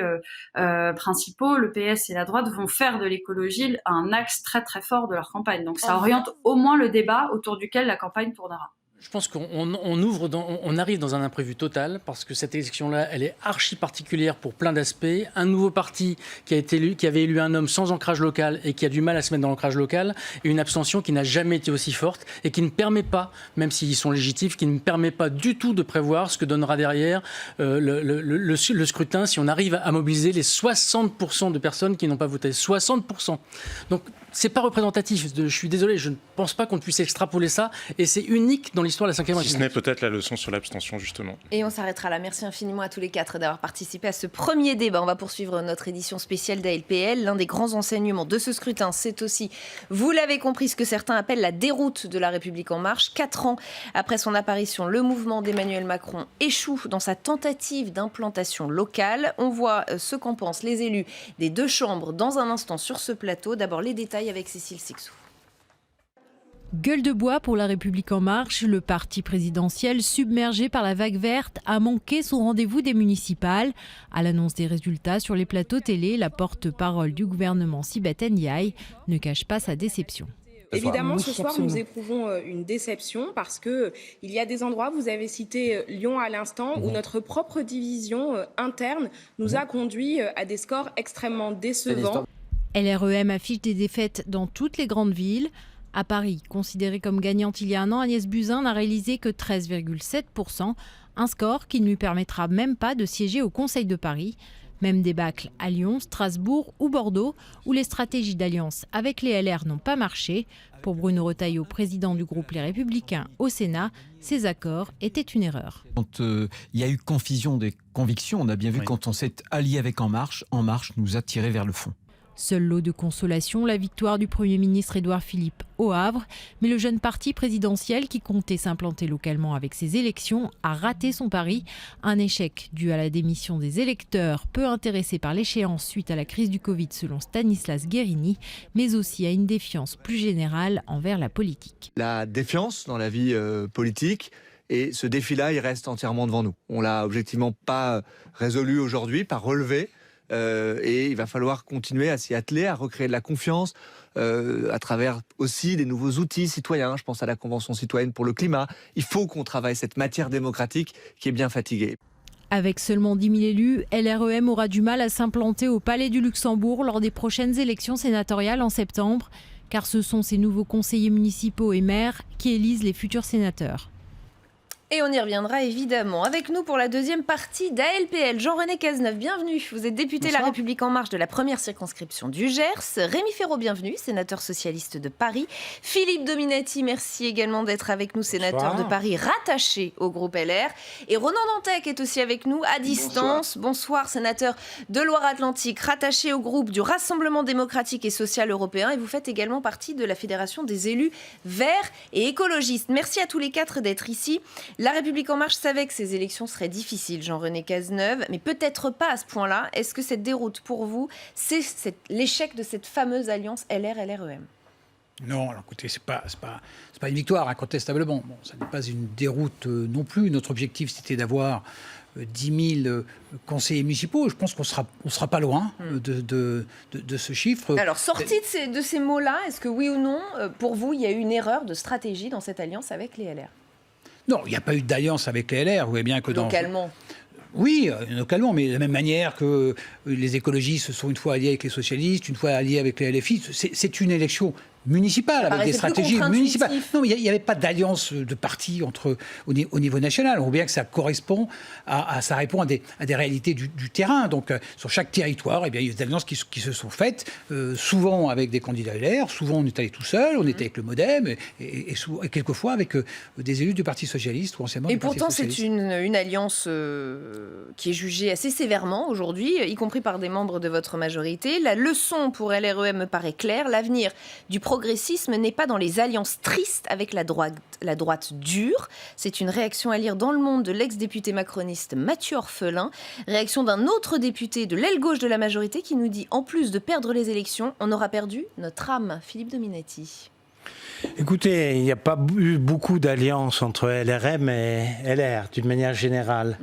principaux, le PS et la droite, vont faire de l'écologie un axe très très fort de leur campagne. Donc ça oriente au moins le débat autour duquel la campagne tournera. Je pense qu'on arrive dans un imprévu total, parce que cette élection-là, elle est archi particulière pour plein d'aspects. Un nouveau parti qui avait élu un homme sans ancrage local et qui a du mal à se mettre dans l'ancrage local, et une abstention qui n'a jamais été aussi forte et qui ne permet pas, même s'ils sont légitifs, qui ne permet pas du tout de prévoir ce que donnera derrière le scrutin si on arrive à mobiliser les 60% de personnes qui n'ont pas voté. 60%. Donc, c'est pas représentatif. Je suis désolé, je ne pense pas qu'on puisse extrapoler ça, et c'est unique dans l'histoire de la 5e République. Si ce n'est peut-être la leçon sur l'abstention, justement. Et on s'arrêtera là. Merci infiniment à tous les quatre d'avoir participé à ce premier débat. On va poursuivre notre édition spéciale d'ALPL. L'un des grands enseignements de ce scrutin, c'est aussi, vous l'avez compris, ce que certains appellent la déroute de La République En Marche. 4 ans après son apparition, le mouvement d'Emmanuel Macron échoue dans sa tentative d'implantation locale. On voit ce qu'en pensent les élus des deux chambres dans un instant sur ce plateau. D'abord les détails avec Cécile Sixou. Gueule de bois pour La République En Marche, le parti présidentiel submergé par la vague verte a manqué son rendez-vous des municipales. À l'annonce des résultats sur les plateaux télé, la porte-parole du gouvernement Sibeth Ndiaye ne cache pas sa déception. Évidemment, ce soir, nous éprouvons une déception parce qu'il y a des endroits, vous avez cité Lyon à l'instant, où notre propre division interne nous a conduit à des scores extrêmement décevants. LREM affiche des défaites dans toutes les grandes villes. À Paris, considérée comme gagnante il y a un an, Agnès Buzyn n'a réalisé que 13,7%, un score qui ne lui permettra même pas de siéger au Conseil de Paris. Même débâcle à Lyon, Strasbourg ou Bordeaux, où les stratégies d'alliance avec les LR n'ont pas marché. Pour Bruno Retailleau, président du groupe Les Républicains au Sénat, ces accords étaient une erreur. Quand il y a eu confusion des convictions, on a bien vu quand on s'est allié avec En Marche nous a tirés vers le fond. Seul lot de consolation, la victoire du Premier ministre Édouard Philippe au Havre. Mais le jeune parti présidentiel qui comptait s'implanter localement avec ses élections a raté son pari. Un échec dû à la démission des électeurs, peu intéressés par l'échéance suite à la crise du Covid selon Stanislas Guérini, mais aussi à une défiance plus générale envers la politique. La défiance dans la vie politique, et ce défi-là, il reste entièrement devant nous. On l'a objectivement pas résolu aujourd'hui, pas relevé. Et il va falloir continuer à s'y atteler, à recréer de la confiance à travers aussi des nouveaux outils citoyens. Je pense à la Convention citoyenne pour le climat. Il faut qu'on travaille cette matière démocratique qui est bien fatiguée. Avec seulement 10 000 élus, LREM aura du mal à s'implanter au Palais du Luxembourg lors des prochaines élections sénatoriales en septembre, car ce sont ces nouveaux conseillers municipaux et maires qui élisent les futurs sénateurs. Et on y reviendra évidemment. Avec nous pour la deuxième partie d'ALPL, Jean-René Cazeneuve, bienvenue. Vous êtes député La République En Marche de la première circonscription du Gers. Rémi Féraud, bienvenue, sénateur socialiste de Paris. Philippe Dominati, merci également d'être avec nous, sénateur de Paris rattaché au groupe LR. Et Ronan Dantec est aussi avec nous à distance. Bonsoir, sénateur de Loire-Atlantique, rattaché au groupe du Rassemblement démocratique et social européen. Et vous faites également partie de la Fédération des élus verts et écologistes. Merci à tous les quatre d'être ici. La République En Marche savait que ces élections seraient difficiles, Jean-René Cazeneuve, mais peut-être pas à ce point-là. Est-ce que cette déroute, pour vous, c'est l'échec de cette fameuse alliance LR-LREM ? Non, alors écoutez, c'est pas une victoire, incontestablement. Bon, ça n'est pas une déroute non plus. Notre objectif, c'était d'avoir 10 000 conseillers municipaux. Je pense qu'on sera pas loin de ce chiffre. Alors, sorti de ces mots-là, est-ce que oui ou non, pour vous, il y a eu une erreur de stratégie dans cette alliance avec les LR ? Non, il n'y a pas eu d'alliance avec les LR. Vous voyez bien que localement. Oui, localement, mais de la même manière que les écologistes se sont une fois alliés avec les socialistes, une fois alliés avec les LFI. C'est une élection municipales, avec des stratégies municipales. Non, mais il n'y avait pas d'alliance de partis au niveau national. On voit bien que ça correspond ça répond à des réalités du terrain. Donc, sur chaque territoire, eh bien, il y a des alliances qui se sont faites, souvent avec des candidats LR, souvent on est allé tout seul, on était avec le MoDem, et quelquefois avec des élus du Parti socialiste ou anciennement du Parti socialiste. Et pourtant, c'est une alliance qui est jugée assez sévèrement aujourd'hui, y compris par des membres de votre majorité. La leçon pour LREM me paraît claire. L'avenir du progressisme n'est pas dans les alliances tristes avec la droite dure. C'est une réaction à lire dans Le Monde de l'ex-député macroniste Mathieu Orphelin. Réaction d'un autre député de l'aile gauche de la majorité qui nous dit « En plus de perdre les élections, on aura perdu notre âme ». Philippe Dominati. Écoutez, il n'y a pas eu beaucoup d'alliances entre LRM et LR, d'une manière générale.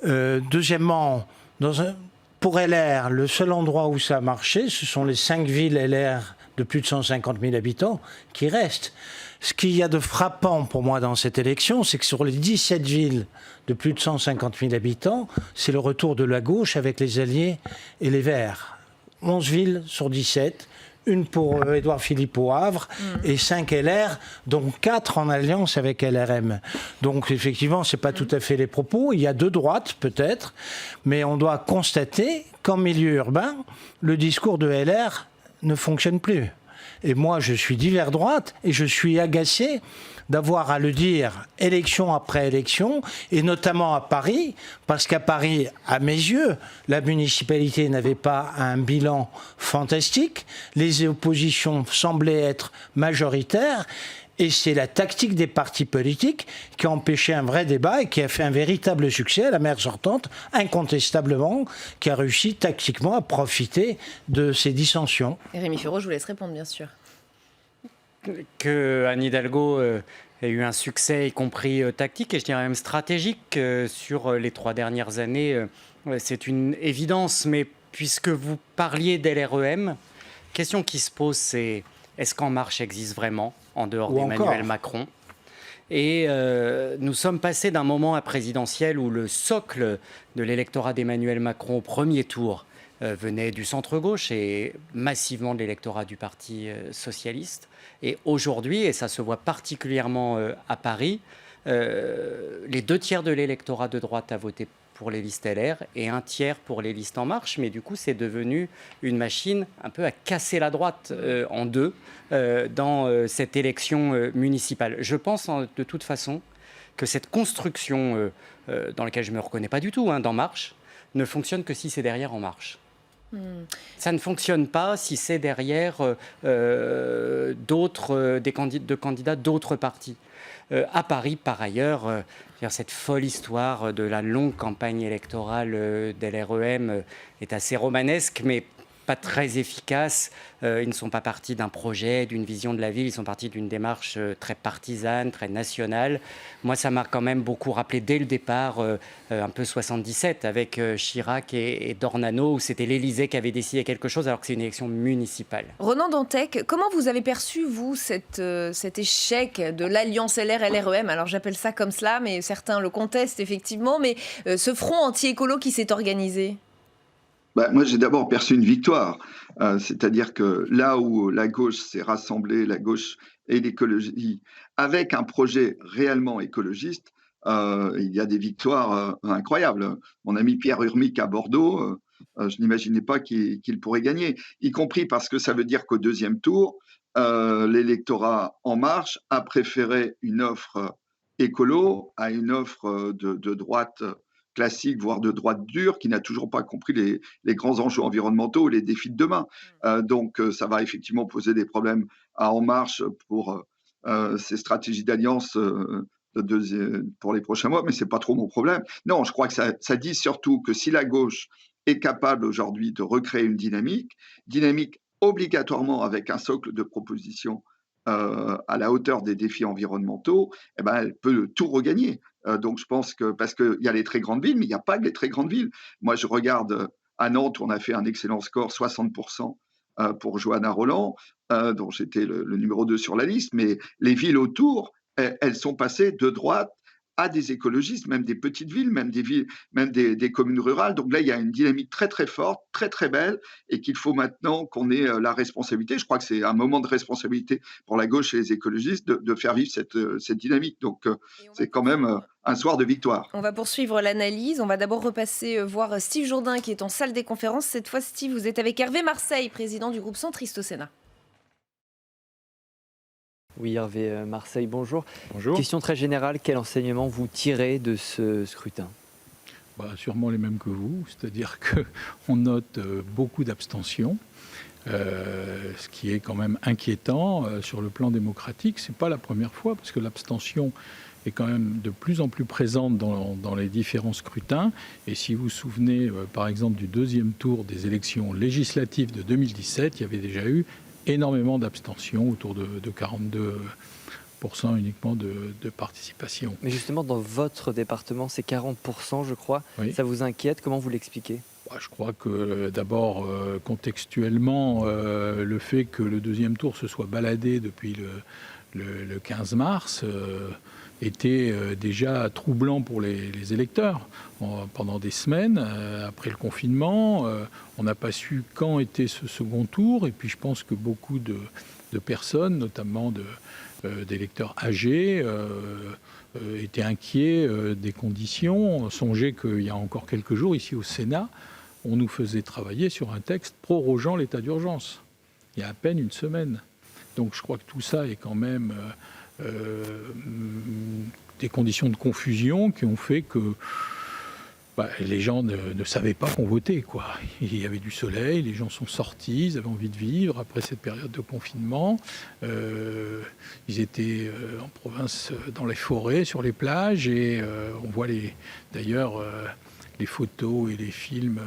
Deuxièmement, pour LR, le seul endroit où ça a marché, ce sont les 5 villes LR de plus de 150 000 habitants qui restent. Ce qu'il y a de frappant pour moi dans cette élection, c'est que sur les 17 villes de plus de 150 000 habitants, c'est le retour de la gauche avec les Alliés et les Verts. 11 villes sur 17. Une pour Édouard Philippe au Havre et 5 LR, dont 4 en alliance avec LRM. Donc effectivement, ce n'est pas tout à fait les propos. Il y a 2 droites peut-être, mais on doit constater qu'en milieu urbain, le discours de LR ne fonctionne plus. Et moi, je suis d'hiver droite et je suis agacé d'avoir à le dire élection après élection, et notamment à Paris, parce qu'à Paris, à mes yeux, la municipalité n'avait pas un bilan fantastique, les oppositions semblaient être majoritaires, et c'est la tactique des partis politiques qui a empêché un vrai débat et qui a fait un véritable succès à la maire sortante, incontestablement, qui a réussi tactiquement à profiter de ces dissensions. Et Rémi Fureau, je vous laisse répondre, bien sûr. Que Anne Hidalgo ait eu un succès, y compris tactique, et je dirais même stratégique, sur les 3 dernières années, c'est une évidence. Mais puisque vous parliez d'LREM, question qui se pose, c'est est-ce qu'En Marche existe vraiment, en dehors d'Emmanuel Macron ? Et nous sommes passés d'un moment à présidentiel où le socle de l'électorat d'Emmanuel Macron au premier tour venait du centre-gauche et massivement de l'électorat du Parti socialiste. Et aujourd'hui, et ça se voit particulièrement à Paris, les 2 tiers de l'électorat de droite a voté pour les listes LR et 1 tiers pour les listes En Marche. Mais du coup, c'est devenu une machine un peu à casser la droite en deux dans cette élection municipale. Je pense de toute façon que cette construction, dans laquelle je ne me reconnais pas du tout, d'En Marche, ne fonctionne que si c'est derrière En Marche. Ça ne fonctionne pas si c'est derrière de candidats d'autres partis. À Paris, par ailleurs, cette folle histoire de la longue campagne électorale d'LREM est assez romanesque, mais pas très efficace. Ils ne sont pas partis d'un projet, d'une vision de la ville, ils sont partis d'une démarche très partisane, très nationale. Moi, ça m'a quand même beaucoup rappelé dès le départ, un peu 77, avec Chirac et Dornano, où c'était l'Élysée qui avait décidé quelque chose, alors que c'est une élection municipale. Ronan Dantec, comment vous avez perçu, vous, cet échec de l'alliance LR-LREM ? Alors, j'appelle ça comme cela, mais certains le contestent, effectivement. Mais ce front anti-écolo qui s'est organisé ? Moi, j'ai d'abord perçu une victoire. C'est-à-dire que là où la gauche s'est rassemblée, la gauche et l'écologie, avec un projet réellement écologiste, il y a des victoires incroyables. Mon ami Pierre Urmic à Bordeaux, je n'imaginais pas qu'il pourrait gagner, y compris parce que ça veut dire qu'au 2e tour, l'électorat En Marche a préféré une offre écolo à une offre de droite classique, voire de droite dure, qui n'a toujours pas compris les grands enjeux environnementaux et les défis de demain. Donc, ça va effectivement poser des problèmes à En Marche pour ces stratégies d'alliance pour les prochains mois, mais ce n'est pas trop mon problème. Non, je crois que ça dit surtout que si la gauche est capable aujourd'hui de recréer une dynamique obligatoirement avec un socle de propositions à la hauteur des défis environnementaux, elle peut tout regagner. Donc je pense que, parce qu'il y a les très grandes villes, mais il n'y a pas que les très grandes villes. Moi, je regarde à Nantes, on a fait un excellent score, 60% pour Johanna Roland, dont j'étais le numéro 2 sur la liste, mais les villes autour, elles sont passées de droite à des écologistes, même des petites villes, même des villes, même des communes rurales. Donc là, il y a une dynamique très très forte, très très belle, et qu'il faut maintenant qu'on ait la responsabilité. Je crois que c'est un moment de responsabilité pour la gauche et les écologistes de faire vivre cette dynamique. Donc c'est quand même un soir de victoire. On va poursuivre l'analyse. On va d'abord repasser voir Steve Jourdain qui est en salle des conférences. Cette fois, Steve, vous êtes avec Hervé Marseille, président du groupe centriste au Sénat. Oui, Hervé Marseille, bonjour. Bonjour. Question très générale, quel enseignement vous tirez de ce scrutin ? Sûrement les mêmes que vous, c'est-à-dire qu'on note beaucoup d'abstention, ce qui est quand même inquiétant sur le plan démocratique. Ce n'est pas la première fois, parce que l'abstention est quand même de plus en plus présente dans les différents scrutins. Et si vous vous souvenez, par exemple, du deuxième tour des élections législatives de 2017, il y avait déjà eu énormément d'abstention, autour de 42% uniquement de participation. Mais justement, dans votre département, c'est 40%, je crois. Oui. Ça vous inquiète ? Comment vous l'expliquez ? Je crois que d'abord, contextuellement, le fait que le deuxième tour se soit baladé depuis le 15 mars était déjà troublant pour les électeurs. Pendant des semaines, après le confinement, on n'a pas su quand était ce second tour. Et puis je pense que beaucoup de personnes, notamment d'électeurs âgés, étaient inquiets des conditions. Songez qu'il y a encore quelques jours, ici au Sénat, on nous faisait travailler sur un texte prorogeant l'état d'urgence, il y a à peine une semaine. Donc je crois que tout ça est quand même des conditions de confusion qui ont fait que les gens ne savaient pas qu'on votait, quoi. Il y avait du soleil, les gens sont sortis, ils avaient envie de vivre après cette période de confinement. Ils étaient en province, dans les forêts, sur les plages, et on voit d'ailleurs les photos et les films,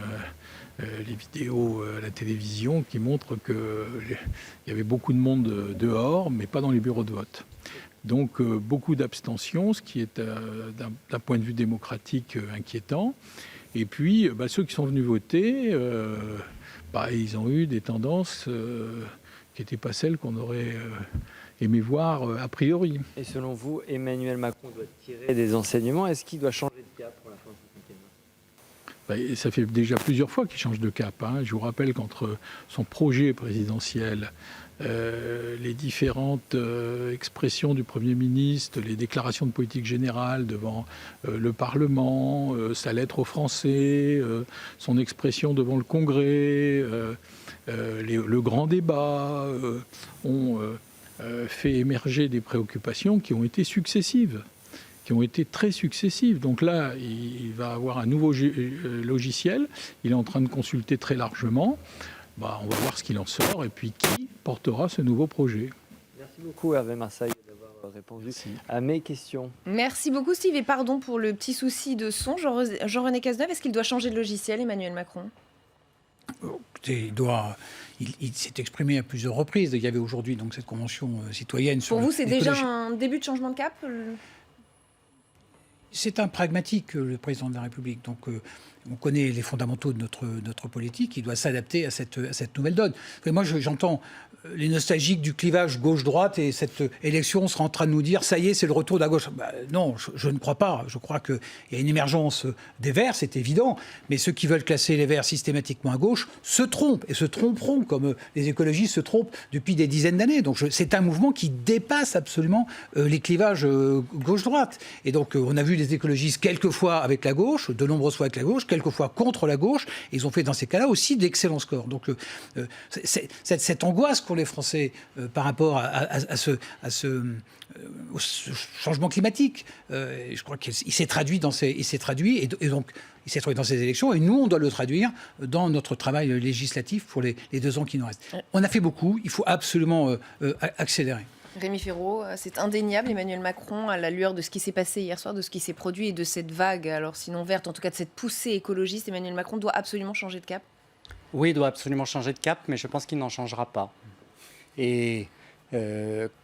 les vidéos à la télévision qui montrent qu'il y avait beaucoup de monde dehors, mais pas dans les bureaux de vote. Donc beaucoup d'abstention, ce qui est d'un point de vue démocratique inquiétant. Et puis ceux qui sont venus voter, ils ont eu des tendances qui n'étaient pas celles qu'on aurait aimé voir a priori. Et selon vous, Emmanuel Macron doit tirer des enseignements. Est-ce qu'il doit changer de cap pour la fin de ce quinquennat ? Ça fait déjà plusieurs fois qu'il change de cap. Je vous rappelle qu'entre son projet présidentiel, les différentes expressions du Premier ministre, les déclarations de politique générale devant le Parlement, sa lettre aux Français, son expression devant le Congrès, le grand débat, ont fait émerger des préoccupations qui ont été successives, qui ont été très successives. Donc là, il va avoir un nouveau logiciel, il est en train de consulter très largement. On va voir ce qu'il en sort et puis qui portera ce nouveau projet. Merci beaucoup Hervé Marseille d'avoir répondu à mes questions. Merci beaucoup Steve et pardon pour le petit souci de son. Jean-René Cazeneuve, est-ce qu'il doit changer de logiciel, Emmanuel Macron ? Il s'est exprimé à plusieurs reprises. Il y avait aujourd'hui donc cette convention citoyenne. Pour vous, c'est déjà un début de changement de cap ? C'est un pragmatique, le président de la République. Donc, on connaît les fondamentaux de notre politique. Il doit s'adapter à cette nouvelle donne. Et moi, j'entends les nostalgiques du clivage gauche-droite et cette élection sera en train de nous dire ça y est, c'est le retour de la gauche. Non, je ne crois pas. Je crois qu'il y a une émergence des Verts, c'est évident. Mais ceux qui veulent classer les Verts systématiquement à gauche se trompent et se tromperont comme les écologistes se trompent depuis des dizaines d'années. Donc c'est un mouvement qui dépasse absolument les clivages gauche-droite. Et donc on a vu les écologistes quelquefois avec la gauche, de nombreuses fois avec la gauche, quelquefois contre la gauche. Et ils ont fait dans ces cas-là aussi d'excellents scores. Donc cette angoisse pour les Français par rapport au changement climatique, je crois qu'il s'est traduit dans ces élections, et nous on doit le traduire dans notre travail législatif pour les 2 ans qui nous restent. On a fait beaucoup, il faut absolument accélérer. Rémi Féraud, c'est indéniable, Emmanuel Macron, à la lueur de ce qui s'est passé hier soir, de ce qui s'est produit et de cette vague, alors sinon verte, en tout cas de cette poussée écologiste, Emmanuel Macron doit absolument changer de cap ? Oui, il doit absolument changer de cap, mais je pense qu'il n'en changera pas. Et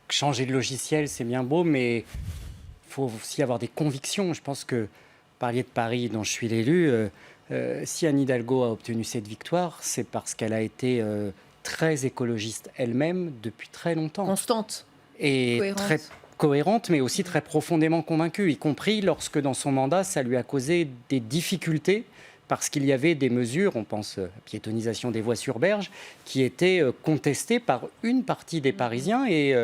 changer de logiciel, c'est bien beau, mais il faut aussi avoir des convictions. Je pense que, vous parliez de Paris, dont je suis l'élu, si Anne Hidalgo a obtenu cette victoire, c'est parce qu'elle a été très écologiste elle-même depuis très longtemps. Constante. Et cohérente. très cohérente, mais aussi très profondément convaincue, y compris lorsque dans son mandat, ça lui a causé des difficultés, parce qu'il y avait des mesures, on pense à la piétonisation des voies sur berge, qui étaient contestées par une partie des Parisiens, et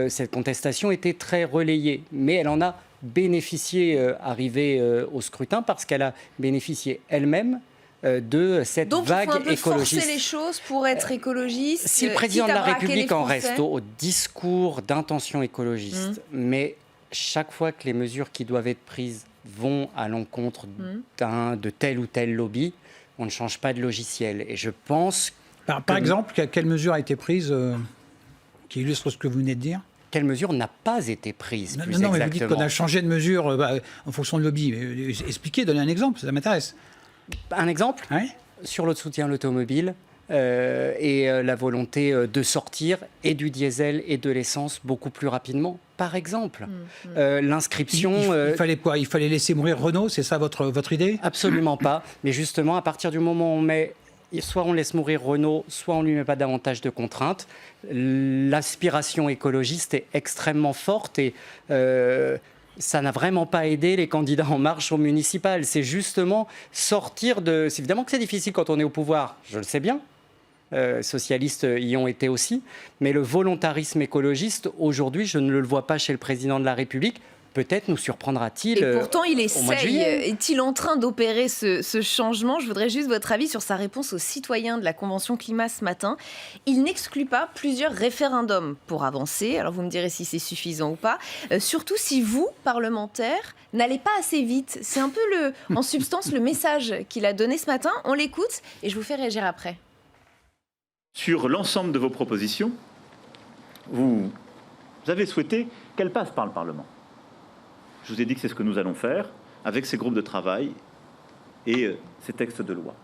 cette contestation était très relayée. Mais elle en a bénéficié arrivée au scrutin, parce qu'elle a bénéficié elle-même de cette vague Donc il faut un peu écologiste. forcer les choses pour être écologiste. Si le président de la République en reste au discours d'intention écologiste, mais chaque fois que les mesures qui doivent être prises vont à l'encontre de tel ou tel lobby, on ne change pas de logiciel. Et je pense... Par exemple, quelle mesure a été prise qui illustre ce que vous venez de dire ? Quelle mesure n'a pas été prise, plus Non, exactement. mais vous dites qu'on a changé de mesure en fonction de lobby. Expliquez, donnez un exemple, ça m'intéresse. Un exemple ? Sur le soutien à l'automobile et la volonté de sortir et du diesel et de l'essence beaucoup plus rapidement, par exemple. L'inscription... Il fallait quoi ? Il fallait laisser mourir Renault, c'est ça votre idée ? Absolument pas. Mais justement, à partir du moment où on met... Soit on laisse mourir Renault, soit on ne lui met pas davantage de contraintes. L'aspiration écologiste est extrêmement forte et ça n'a vraiment pas aidé les candidats En Marche au municipal. C'est justement sortir de... C'est évidemment que c'est difficile quand on est au pouvoir, je le sais bien. Socialistes y ont été aussi. Mais le volontarisme écologiste, aujourd'hui, je ne le vois pas chez le président de la République. Peut-être nous surprendra-t-il. Et pourtant, il au mois de juillet. Est-il en train d'opérer ce changement ? Je voudrais juste votre avis sur sa réponse aux citoyens de la Convention Climat ce matin. Il n'exclut pas plusieurs référendums pour avancer. Alors vous me direz si c'est suffisant ou pas. Surtout si vous, parlementaires, n'allez pas assez vite. C'est un peu en substance le message qu'il a donné ce matin. On l'écoute et je vous fais réagir après. Sur l'ensemble de vos propositions, vous avez souhaité qu'elles passent par le Parlement. Je vous ai dit que c'est ce que nous allons faire avec ces groupes de travail et ces textes de loi.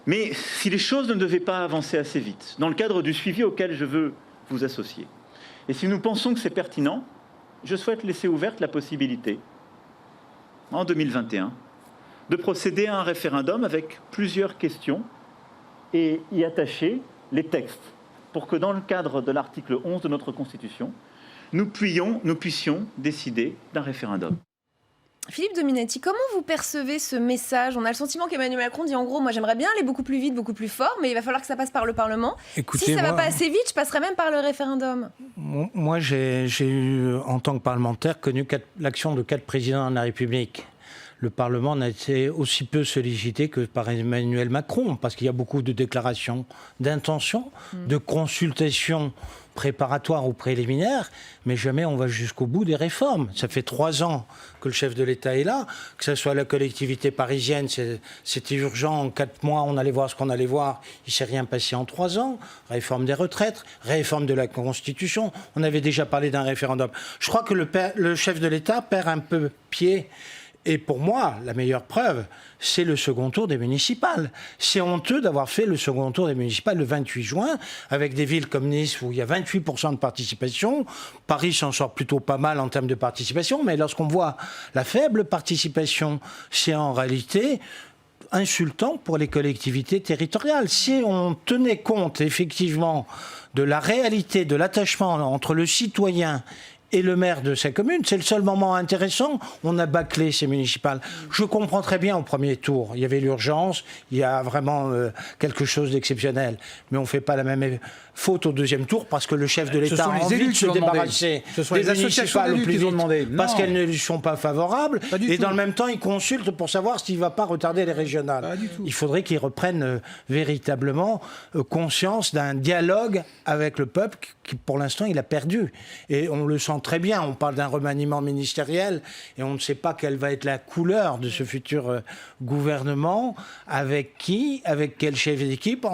Mais si les choses ne devaient pas avancer assez vite, dans le cadre du suivi auquel je veux vous associer, et si nous pensons que c'est pertinent, je souhaite laisser ouverte la possibilité, en 2021, de procéder à un référendum avec plusieurs questions et y attacher les textes, pour que dans le cadre de l'article 11 de notre Constitution, nous puissions décider d'un référendum. Philippe Dominetti, comment vous percevez ce message ? On a le sentiment qu'Emmanuel Macron dit en gros, moi j'aimerais bien aller beaucoup plus vite, beaucoup plus fort, mais il va falloir que ça passe par le Parlement. Écoutez, si ça ne va pas assez vite, je passerai même par le référendum. Moi, j'ai eu, en tant que parlementaire, connu l'action de 4 présidents de la République. Le Parlement n'a été aussi peu sollicité que par Emmanuel Macron, parce qu'il y a beaucoup de déclarations d'intention, de consultations préparatoires ou préliminaires, mais jamais on va jusqu'au bout des réformes. Ça fait 3 ans que le chef de l'État est là, que ce soit la collectivité parisienne, c'était urgent, en 4 mois on allait voir ce qu'on allait voir, il ne s'est rien passé en 3 ans, réforme des retraites, réforme de la Constitution, on avait déjà parlé d'un référendum. Je crois que le chef de l'État perd un peu pied. Et pour moi, la meilleure preuve, c'est le second tour des municipales. C'est honteux d'avoir fait le second tour des municipales le 28 juin, avec des villes comme Nice où il y a 28% de participation. Paris s'en sort plutôt pas mal en termes de participation, mais lorsqu'on voit la faible participation, c'est en réalité insultant pour les collectivités territoriales. Si on tenait compte effectivement de la réalité, de l'attachement entre le citoyen et le maire de sa commune, c'est le seul moment intéressant. On a bâclé ces municipales. Je comprends très bien au premier tour, il y avait l'urgence, il y a vraiment quelque chose d'exceptionnel. Mais on ne fait pas la même faute au deuxième tour parce que le chef de l'État a envie de se débarrasser des municipales au plus vite parce qu'elles ne lui sont pas favorables. Et dans le même temps, il consulte pour savoir s'il ne va pas retarder les régionales. Il faudrait qu'il reprenne véritablement conscience d'un dialogue avec le peuple qui, pour l'instant, il a perdu. Et on le sent très bien. On parle d'un remaniement ministériel et on ne sait pas quelle va être la couleur de ce futur gouvernement. Avec qui ? Avec quel chef d'équipe ?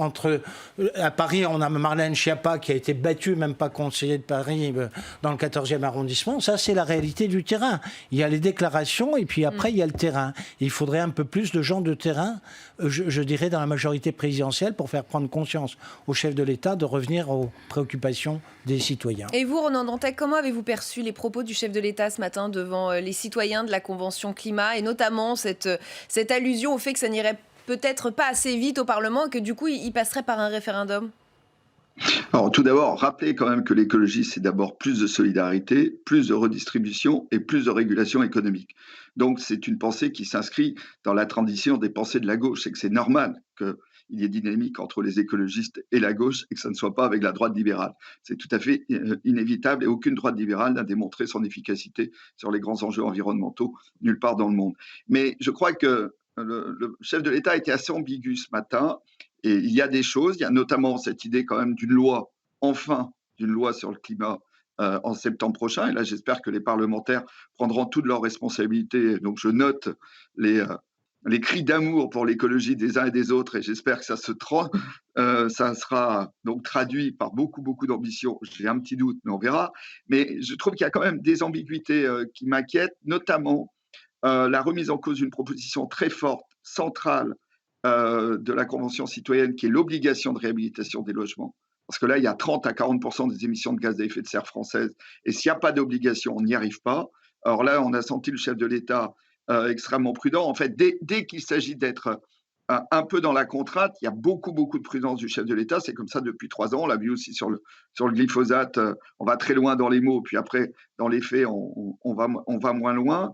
À Paris, on a Marlène Schiappa qui a été battue, même pas conseiller de Paris, dans le 14e arrondissement. Ça, c'est la réalité du terrain. Il y a les déclarations et puis après, il y a le terrain. Et il faudrait un peu plus de gens de terrain, je dirais, dans la majorité présidentielle pour faire prendre conscience au chef de l'État de revenir aux préoccupations des citoyens. Et vous, Ronan Dantec, comment avez-vous perçu les propos du chef de l'État ce matin devant les citoyens de la Convention Climat et notamment cette allusion au fait que ça n'irait peut-être pas assez vite au Parlement et que du coup, il passerait par un référendum ? Alors, tout d'abord, rappelez quand même que l'écologie, c'est d'abord plus de solidarité, plus de redistribution et plus de régulation économique. Donc, c'est une pensée qui s'inscrit dans la tradition des pensées de la gauche. C'est que c'est normal qu'il y ait dynamique entre les écologistes et la gauche et que ça ne soit pas avec la droite libérale. C'est tout à fait inévitable et aucune droite libérale n'a démontré son efficacité sur les grands enjeux environnementaux nulle part dans le monde. Mais je crois que le chef de l'État était assez ambigu ce matin. Et il y a des choses, il y a notamment cette idée quand même d'une loi, enfin, d'une loi sur le climat en septembre prochain. Et là, j'espère que les parlementaires prendront toutes leurs responsabilités. Donc, je note les cris d'amour pour l'écologie des uns et des autres et j'espère que ça sera donc traduit par beaucoup, beaucoup d'ambition. J'ai un petit doute, mais on verra. Mais je trouve qu'il y a quand même des ambiguïtés qui m'inquiètent, notamment la remise en cause d'une proposition très forte, centrale, de la Convention citoyenne, qui est l'obligation de réhabilitation des logements. Parce que là, il y a 30 à 40% des émissions de gaz à effet de serre françaises. Et s'il n'y a pas d'obligation, on n'y arrive pas. Alors là, on a senti le chef de l'État extrêmement prudent. En fait, dès qu'il s'agit d'être un peu dans la contrainte, il y a beaucoup, beaucoup de prudence du chef de l'État. C'est comme ça depuis 3 ans. On l'a vu aussi sur le glyphosate. On va très loin dans les mots, puis après, dans les faits, on va moins loin.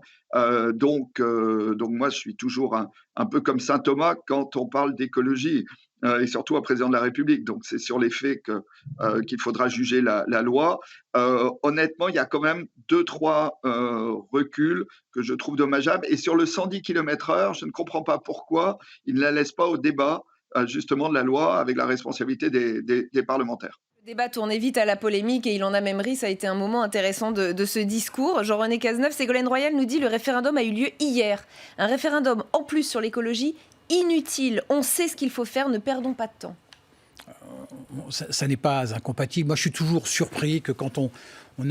Donc moi, je suis toujours un peu comme saint Thomas quand on parle d'écologie, et surtout à président de la République. Donc c'est sur les faits qu'il faudra juger la loi. Honnêtement, il y a quand même 2-3 reculs que je trouve dommageables. Et sur le 110 km/h, je ne comprends pas pourquoi il ne la laisse pas au débat justement de la loi avec la responsabilité des parlementaires. Le débat tournait vite à la polémique et il en a même ri. Ça a été un moment intéressant de ce discours. Jean-René Cazeneuve, Ségolène Royal nous dit le référendum a eu lieu hier. Un référendum en plus sur l'écologie, inutile. On sait ce qu'il faut faire, ne perdons pas de temps. Ça n'est pas incompatible. Moi, je suis toujours surpris que quand on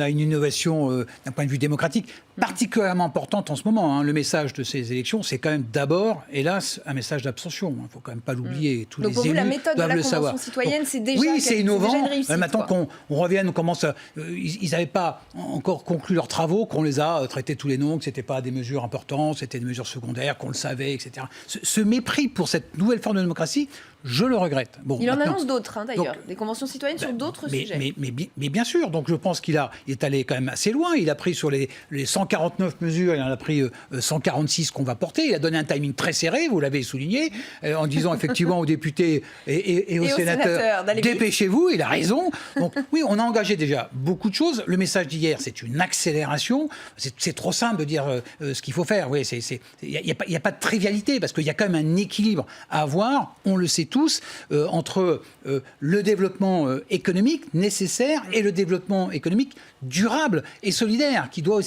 a une innovation d'un point de vue démocratique particulièrement importante en ce moment. Le message de ces élections, c'est quand même d'abord, hélas, un message d'abstention. Il ne faut quand même pas l'oublier. Tous Donc les pour vous, élus la méthode de doivent la le Convention savoir. citoyenne, c'est déjà oui, c'est innovant. Déjà une réussite, maintenant qu'on revienne, on commence à... ils n'avaient pas encore conclu leurs travaux, qu'on les a traités tous les noms, que ce n'était pas des mesures importantes, c'était des mesures secondaires, qu'on le savait, etc. Ce mépris pour cette nouvelle forme de démocratie, je le regrette. Bon, il en annonce d'autres, d'ailleurs, des conventions citoyennes sur d'autres sujets. Mais bien sûr, donc je pense il est allé quand même assez loin. Il a pris sur les 149 mesures, il en a pris 146 qu'on va porter. Il a donné un timing très serré, vous l'avez souligné, en disant effectivement aux députés et aux sénateurs, dépêchez-vous, il a raison. Donc oui, on a engagé déjà beaucoup de choses. Le message d'hier, c'est une accélération. C'est trop simple de dire ce qu'il faut faire. Oui, il n'y a pas de trivialité, parce qu'il y a quand même un équilibre à avoir, on le sait tous, entre le développement économique nécessaire et le développement économique durable et solidaire, qui doit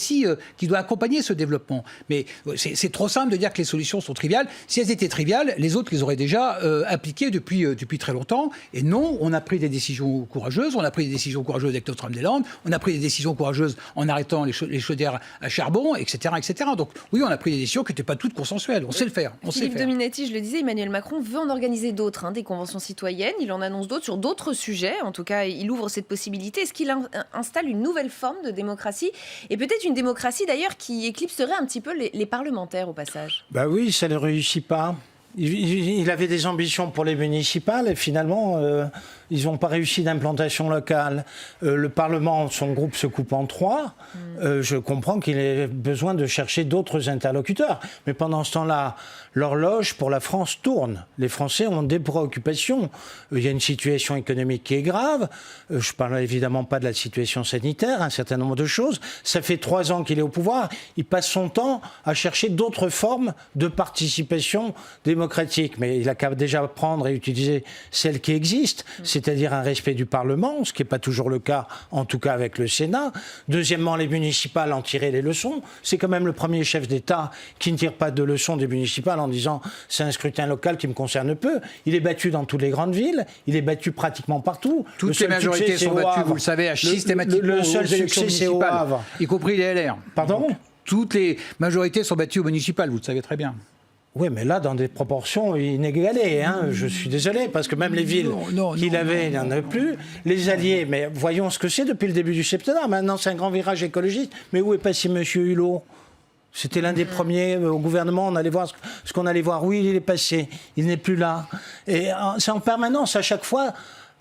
accompagner ce développement. Mais c'est trop simple de dire que les solutions sont triviales. Si elles étaient triviales, les autres les auraient déjà appliquées depuis très longtemps. Et non, on a pris des décisions courageuses. On a pris des décisions courageuses avec Notre-Dame-des-Landes. On a pris des décisions courageuses en arrêtant les chaudières à charbon, etc., etc. Donc oui, on a pris des décisions qui n'étaient pas toutes consensuelles. On sait le faire. Philippe Dominetti, je le disais, Emmanuel Macron veut en organiser d'autres, des conventions citoyennes. Il en annonce d'autres sur d'autres sujets. En tout cas, il ouvre cette possibilité. Est-ce qu'il installe une nouvelle forme de démocratie, et peut-être une démocratie d'ailleurs qui éclipserait un petit peu les parlementaires au passage? Bah oui, ça ne réussit pas. Il avait des ambitions pour les municipales et finalement, ils n'ont pas réussi d'implantation locale. Le Parlement, son groupe se coupe en 3. Je comprends qu'il ait besoin de chercher d'autres interlocuteurs. Mais pendant ce temps-là, l'horloge pour la France tourne. Les Français ont des préoccupations. Il y a une situation économique qui est grave. Je ne parle évidemment pas de la situation sanitaire, un certain nombre de choses. Ça fait 3 ans qu'il est au pouvoir. Il passe son temps à chercher d'autres formes de participation démocratique. Mais il a qu'à déjà prendre et utiliser celles qui existent, c'est-à-dire un respect du Parlement, ce qui n'est pas toujours le cas, en tout cas avec le Sénat. Deuxièmement, les municipales en tirer les leçons. C'est quand même le premier chef d'État qui ne tire pas de leçons des municipales en disant « c'est un scrutin local qui me concerne peu ». Il est battu dans toutes les grandes villes, il est battu pratiquement partout. Toutes les majorités sont battues, vous le savez, systématiquement le seul aux élections succès, c'est au Havre. Y compris les LR. Pardon ? Donc, toutes les majorités sont battues au municipal, vous le savez très bien. Oui, mais là, dans des proportions inégalées. Je suis désolé, parce que même les villes qu'il avait, il n'y en a plus. Les alliés, mais voyons ce que c'est depuis le début du septennat. Maintenant, c'est un grand virage écologiste. Mais où est passé M. Hulot ? C'était l'un des premiers au gouvernement. On allait voir ce qu'on allait voir. Oui, il est passé. Il n'est plus là. Et c'est en permanence, à chaque fois.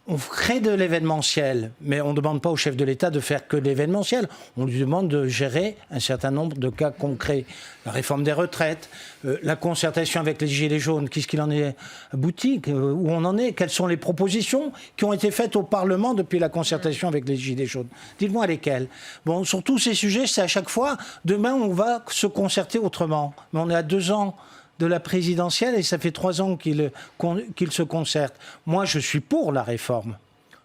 on crée de l'événementiel, mais on ne demande pas au chef de l'État de faire que de l'événementiel. On lui demande de gérer un certain nombre de cas concrets. La réforme des retraites, la concertation avec les Gilets jaunes, qu'est-ce qu'il en est abouti, où on en est, quelles sont les propositions qui ont été faites au Parlement depuis la concertation avec les Gilets jaunes. Dites-moi lesquelles. Bon, sur tous ces sujets, c'est à chaque fois, demain on va se concerter autrement. Mais on est à 2 ans de la présidentielle et ça fait 3 ans qu'il se concerte. Moi, je suis pour la réforme.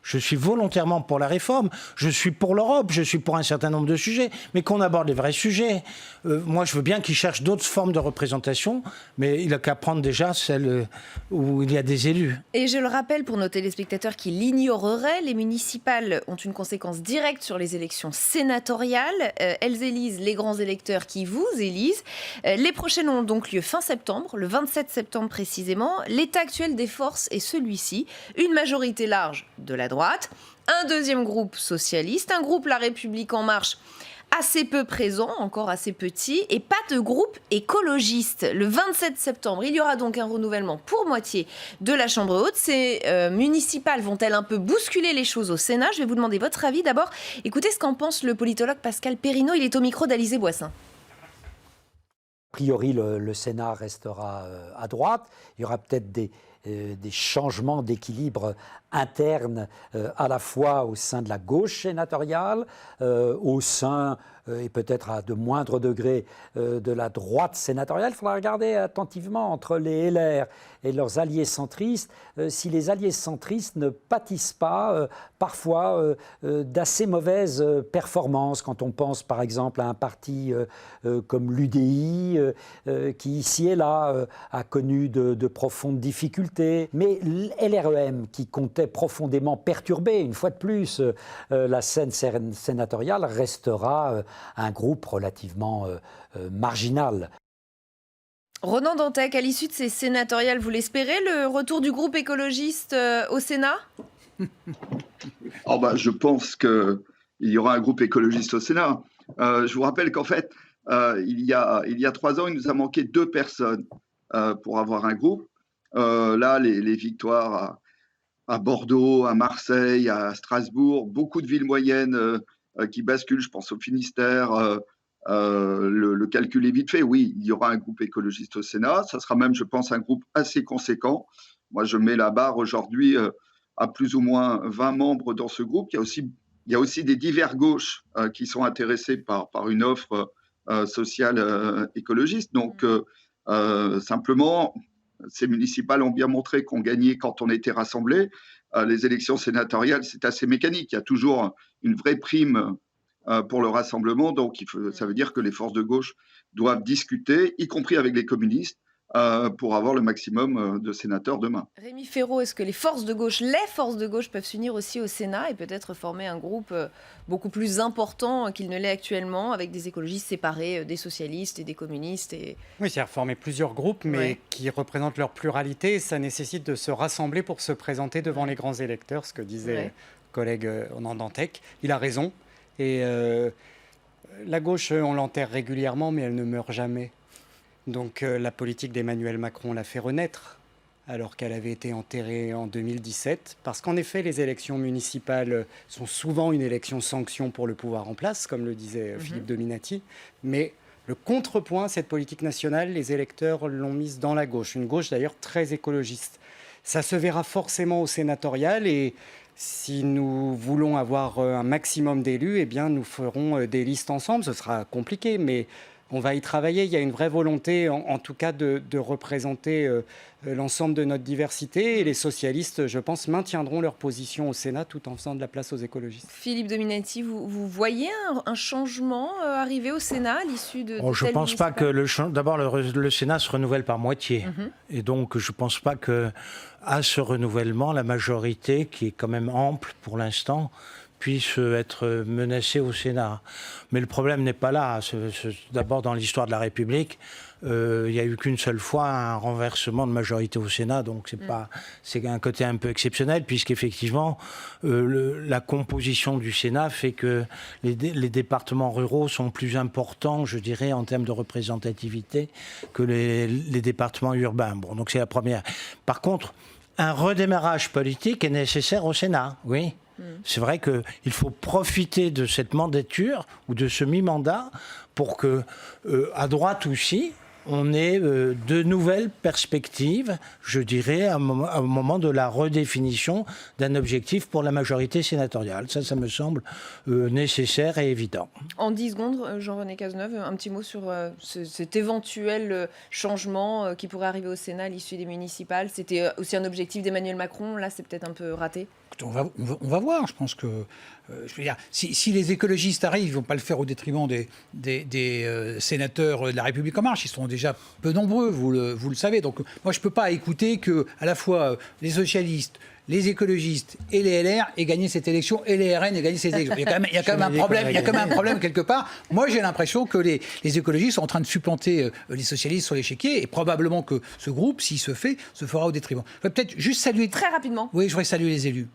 Je suis volontairement pour la réforme. Je suis pour l'Europe. Je suis pour un certain nombre de sujets. Mais qu'on aborde les vrais sujets. Moi, je veux bien qu'il cherche d'autres formes de représentation, mais il n'a qu'à prendre déjà celle où il y a des élus. Et je le rappelle pour nos téléspectateurs qui l'ignoreraient, les municipales ont une conséquence directe sur les élections sénatoriales. Elles élisent les grands électeurs qui vous élisent. Les prochaines ont donc lieu fin septembre, le 27 septembre précisément. L'état actuel des forces est celui-ci. Une majorité large de la droite, un deuxième groupe socialiste, un groupe La République En Marche assez peu présent, encore assez petit, et pas de groupe écologiste. Le 27 septembre, il y aura donc un renouvellement pour moitié de la Chambre haute. Ces municipales vont-elles un peu bousculer les choses au Sénat? Je vais vous demander votre avis. D'abord, écoutez ce qu'en pense le politologue Pascal Perrineau. Il est au micro d'Alizé Boissin. A priori, le Sénat restera à droite. Il y aura peut-être des changements d'équilibre interne à la fois au sein de la gauche sénatoriale, au sein et peut-être à de moindres degrés de la droite sénatoriale. Il faudra regarder attentivement entre les LR et leurs alliés centristes, si les alliés centristes ne pâtissent pas parfois d'assez mauvaises performances. Quand on pense par exemple à un parti comme l'UDI, qui ici et là a connu de profondes difficultés, mais LREM qui comptait profondément perturber, une fois de plus, la scène sénatoriale, restera un groupe relativement marginal. Ronan Dantec, à l'issue de ces sénatoriales, vous l'espérez, le retour du groupe écologiste au Sénat? Je pense qu'il y aura un groupe écologiste au Sénat. Je vous rappelle qu'en fait, il y a 3 ans, il nous a manqué 2 personnes pour avoir un groupe. Là, les victoires à Bordeaux, à Marseille, à Strasbourg, beaucoup de villes moyennes qui basculent, je pense au Finistère. Le calcul est vite fait. Oui, il y aura un groupe écologiste au Sénat. Ça sera même, je pense, un groupe assez conséquent. Moi, je mets la barre aujourd'hui à plus ou moins 20 membres dans ce groupe. Il y a aussi des divers gauches qui sont intéressés par une offre sociale écologiste. Donc, simplement, ces municipales ont bien montré qu'on gagnait quand on était rassemblés. Les élections sénatoriales, c'est assez mécanique. Il y a toujours une vraie prime pour le rassemblement. Donc, ça veut dire que les forces de gauche doivent discuter, y compris avec les communistes, pour avoir le maximum de sénateurs demain. Rémi Féraud, est-ce que les forces de gauche peuvent s'unir aussi au Sénat et peut-être former un groupe beaucoup plus important qu'il ne l'est actuellement, avec des écologistes séparés, des socialistes et des communistes Oui, c'est-à-dire former plusieurs groupes, mais qui représentent leur pluralité. Ça nécessite de se rassembler pour se présenter devant les grands électeurs, ce que disait le collègue Ronan Dantec. Il a raison. Et la gauche, on l'enterre régulièrement, mais elle ne meurt jamais. Donc la politique d'Emmanuel Macron l'a fait renaître, alors qu'elle avait été enterrée en 2017. Parce qu'en effet, les élections municipales sont souvent une élection sanction pour le pouvoir en place, comme le disait Philippe Dominati. Mais le contrepoint, cette politique nationale, les électeurs l'ont mise dans la gauche. Une gauche d'ailleurs très écologiste. Ça se verra forcément au sénatorial et si nous voulons avoir un maximum d'élus, eh bien nous ferons des listes ensemble. Ce sera compliqué, mais on va y travailler. Il y a une vraie volonté, en tout cas, de représenter l'ensemble de notre diversité. Et les socialistes, je pense, maintiendront leur position au Sénat tout en faisant de la place aux écologistes. Philippe Dominati, vous voyez un changement arriver au Sénat à l'issue de je ne pense pas que d'abord le Sénat se renouvelle par moitié. Et donc, je ne pense pas qu'à ce renouvellement, la majorité, qui est quand même ample pour l'instant, puisse être menacée au Sénat. Mais le problème n'est pas là. D'abord, dans l'histoire de la République, il n'y a eu qu'une seule fois un renversement de majorité au Sénat, donc c'est un côté un peu exceptionnel, puisqu'effectivement, la composition du Sénat fait que les départements ruraux sont plus importants, je dirais, en termes de représentativité que les départements urbains. Bon, donc c'est la première. Par contre, Un redémarrage politique est nécessaire au Sénat, oui. C'est vrai qu'il faut profiter de cette mandature ou de ce mi-mandat pour que, à droite aussi, on ait de nouvelles perspectives, je dirais, au moment de la redéfinition d'un objectif pour la majorité sénatoriale. Ça me semble nécessaire et évident. En 10 secondes, Jean-René Cazeneuve, un petit mot sur cet éventuel changement qui pourrait arriver au Sénat à l'issue des municipales. C'était aussi un objectif d'Emmanuel Macron. Là, c'est peut-être un peu raté. On va voir. Je pense que, je veux dire, si les écologistes arrivent, ils ne vont pas le faire au détriment des sénateurs de La République En Marche. Ils sont déjà peu nombreux, vous le savez. Donc, moi, je ne peux pas écouter que à la fois les socialistes, les écologistes et les LR aient gagné cette élection et les RN aient gagné cette élection. Il y a quand même un problème. Il y a quand même un problème quelque part. Moi, j'ai l'impression que les écologistes sont en train de supplanter les socialistes sur l'échiquier et probablement que ce groupe, s'il se fait, se fera au détriment. Je vais peut-être juste saluer très rapidement. Oui, je voudrais saluer les élus.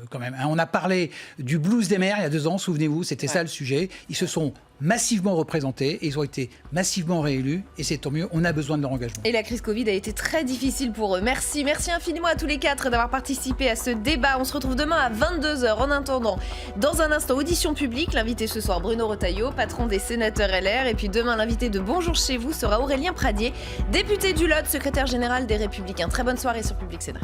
Quand même. On a parlé du blues des maires il y a 2 ans, souvenez-vous, c'était ça le sujet. Ils se sont massivement représentés et ils ont été massivement réélus et c'est tant mieux, on a besoin de leur engagement. Et la crise Covid a été très difficile pour eux. Merci infiniment à tous les 4 d'avoir participé à ce débat. On se retrouve demain à 22h. En attendant, dans un instant, audition publique. L'invité ce soir, Bruno Retailleau, patron des sénateurs LR. Et puis demain, l'invité de Bonjour chez vous sera Aurélien Pradier, député du Lot, secrétaire général des Républicains. Très bonne soirée sur Public Sénat.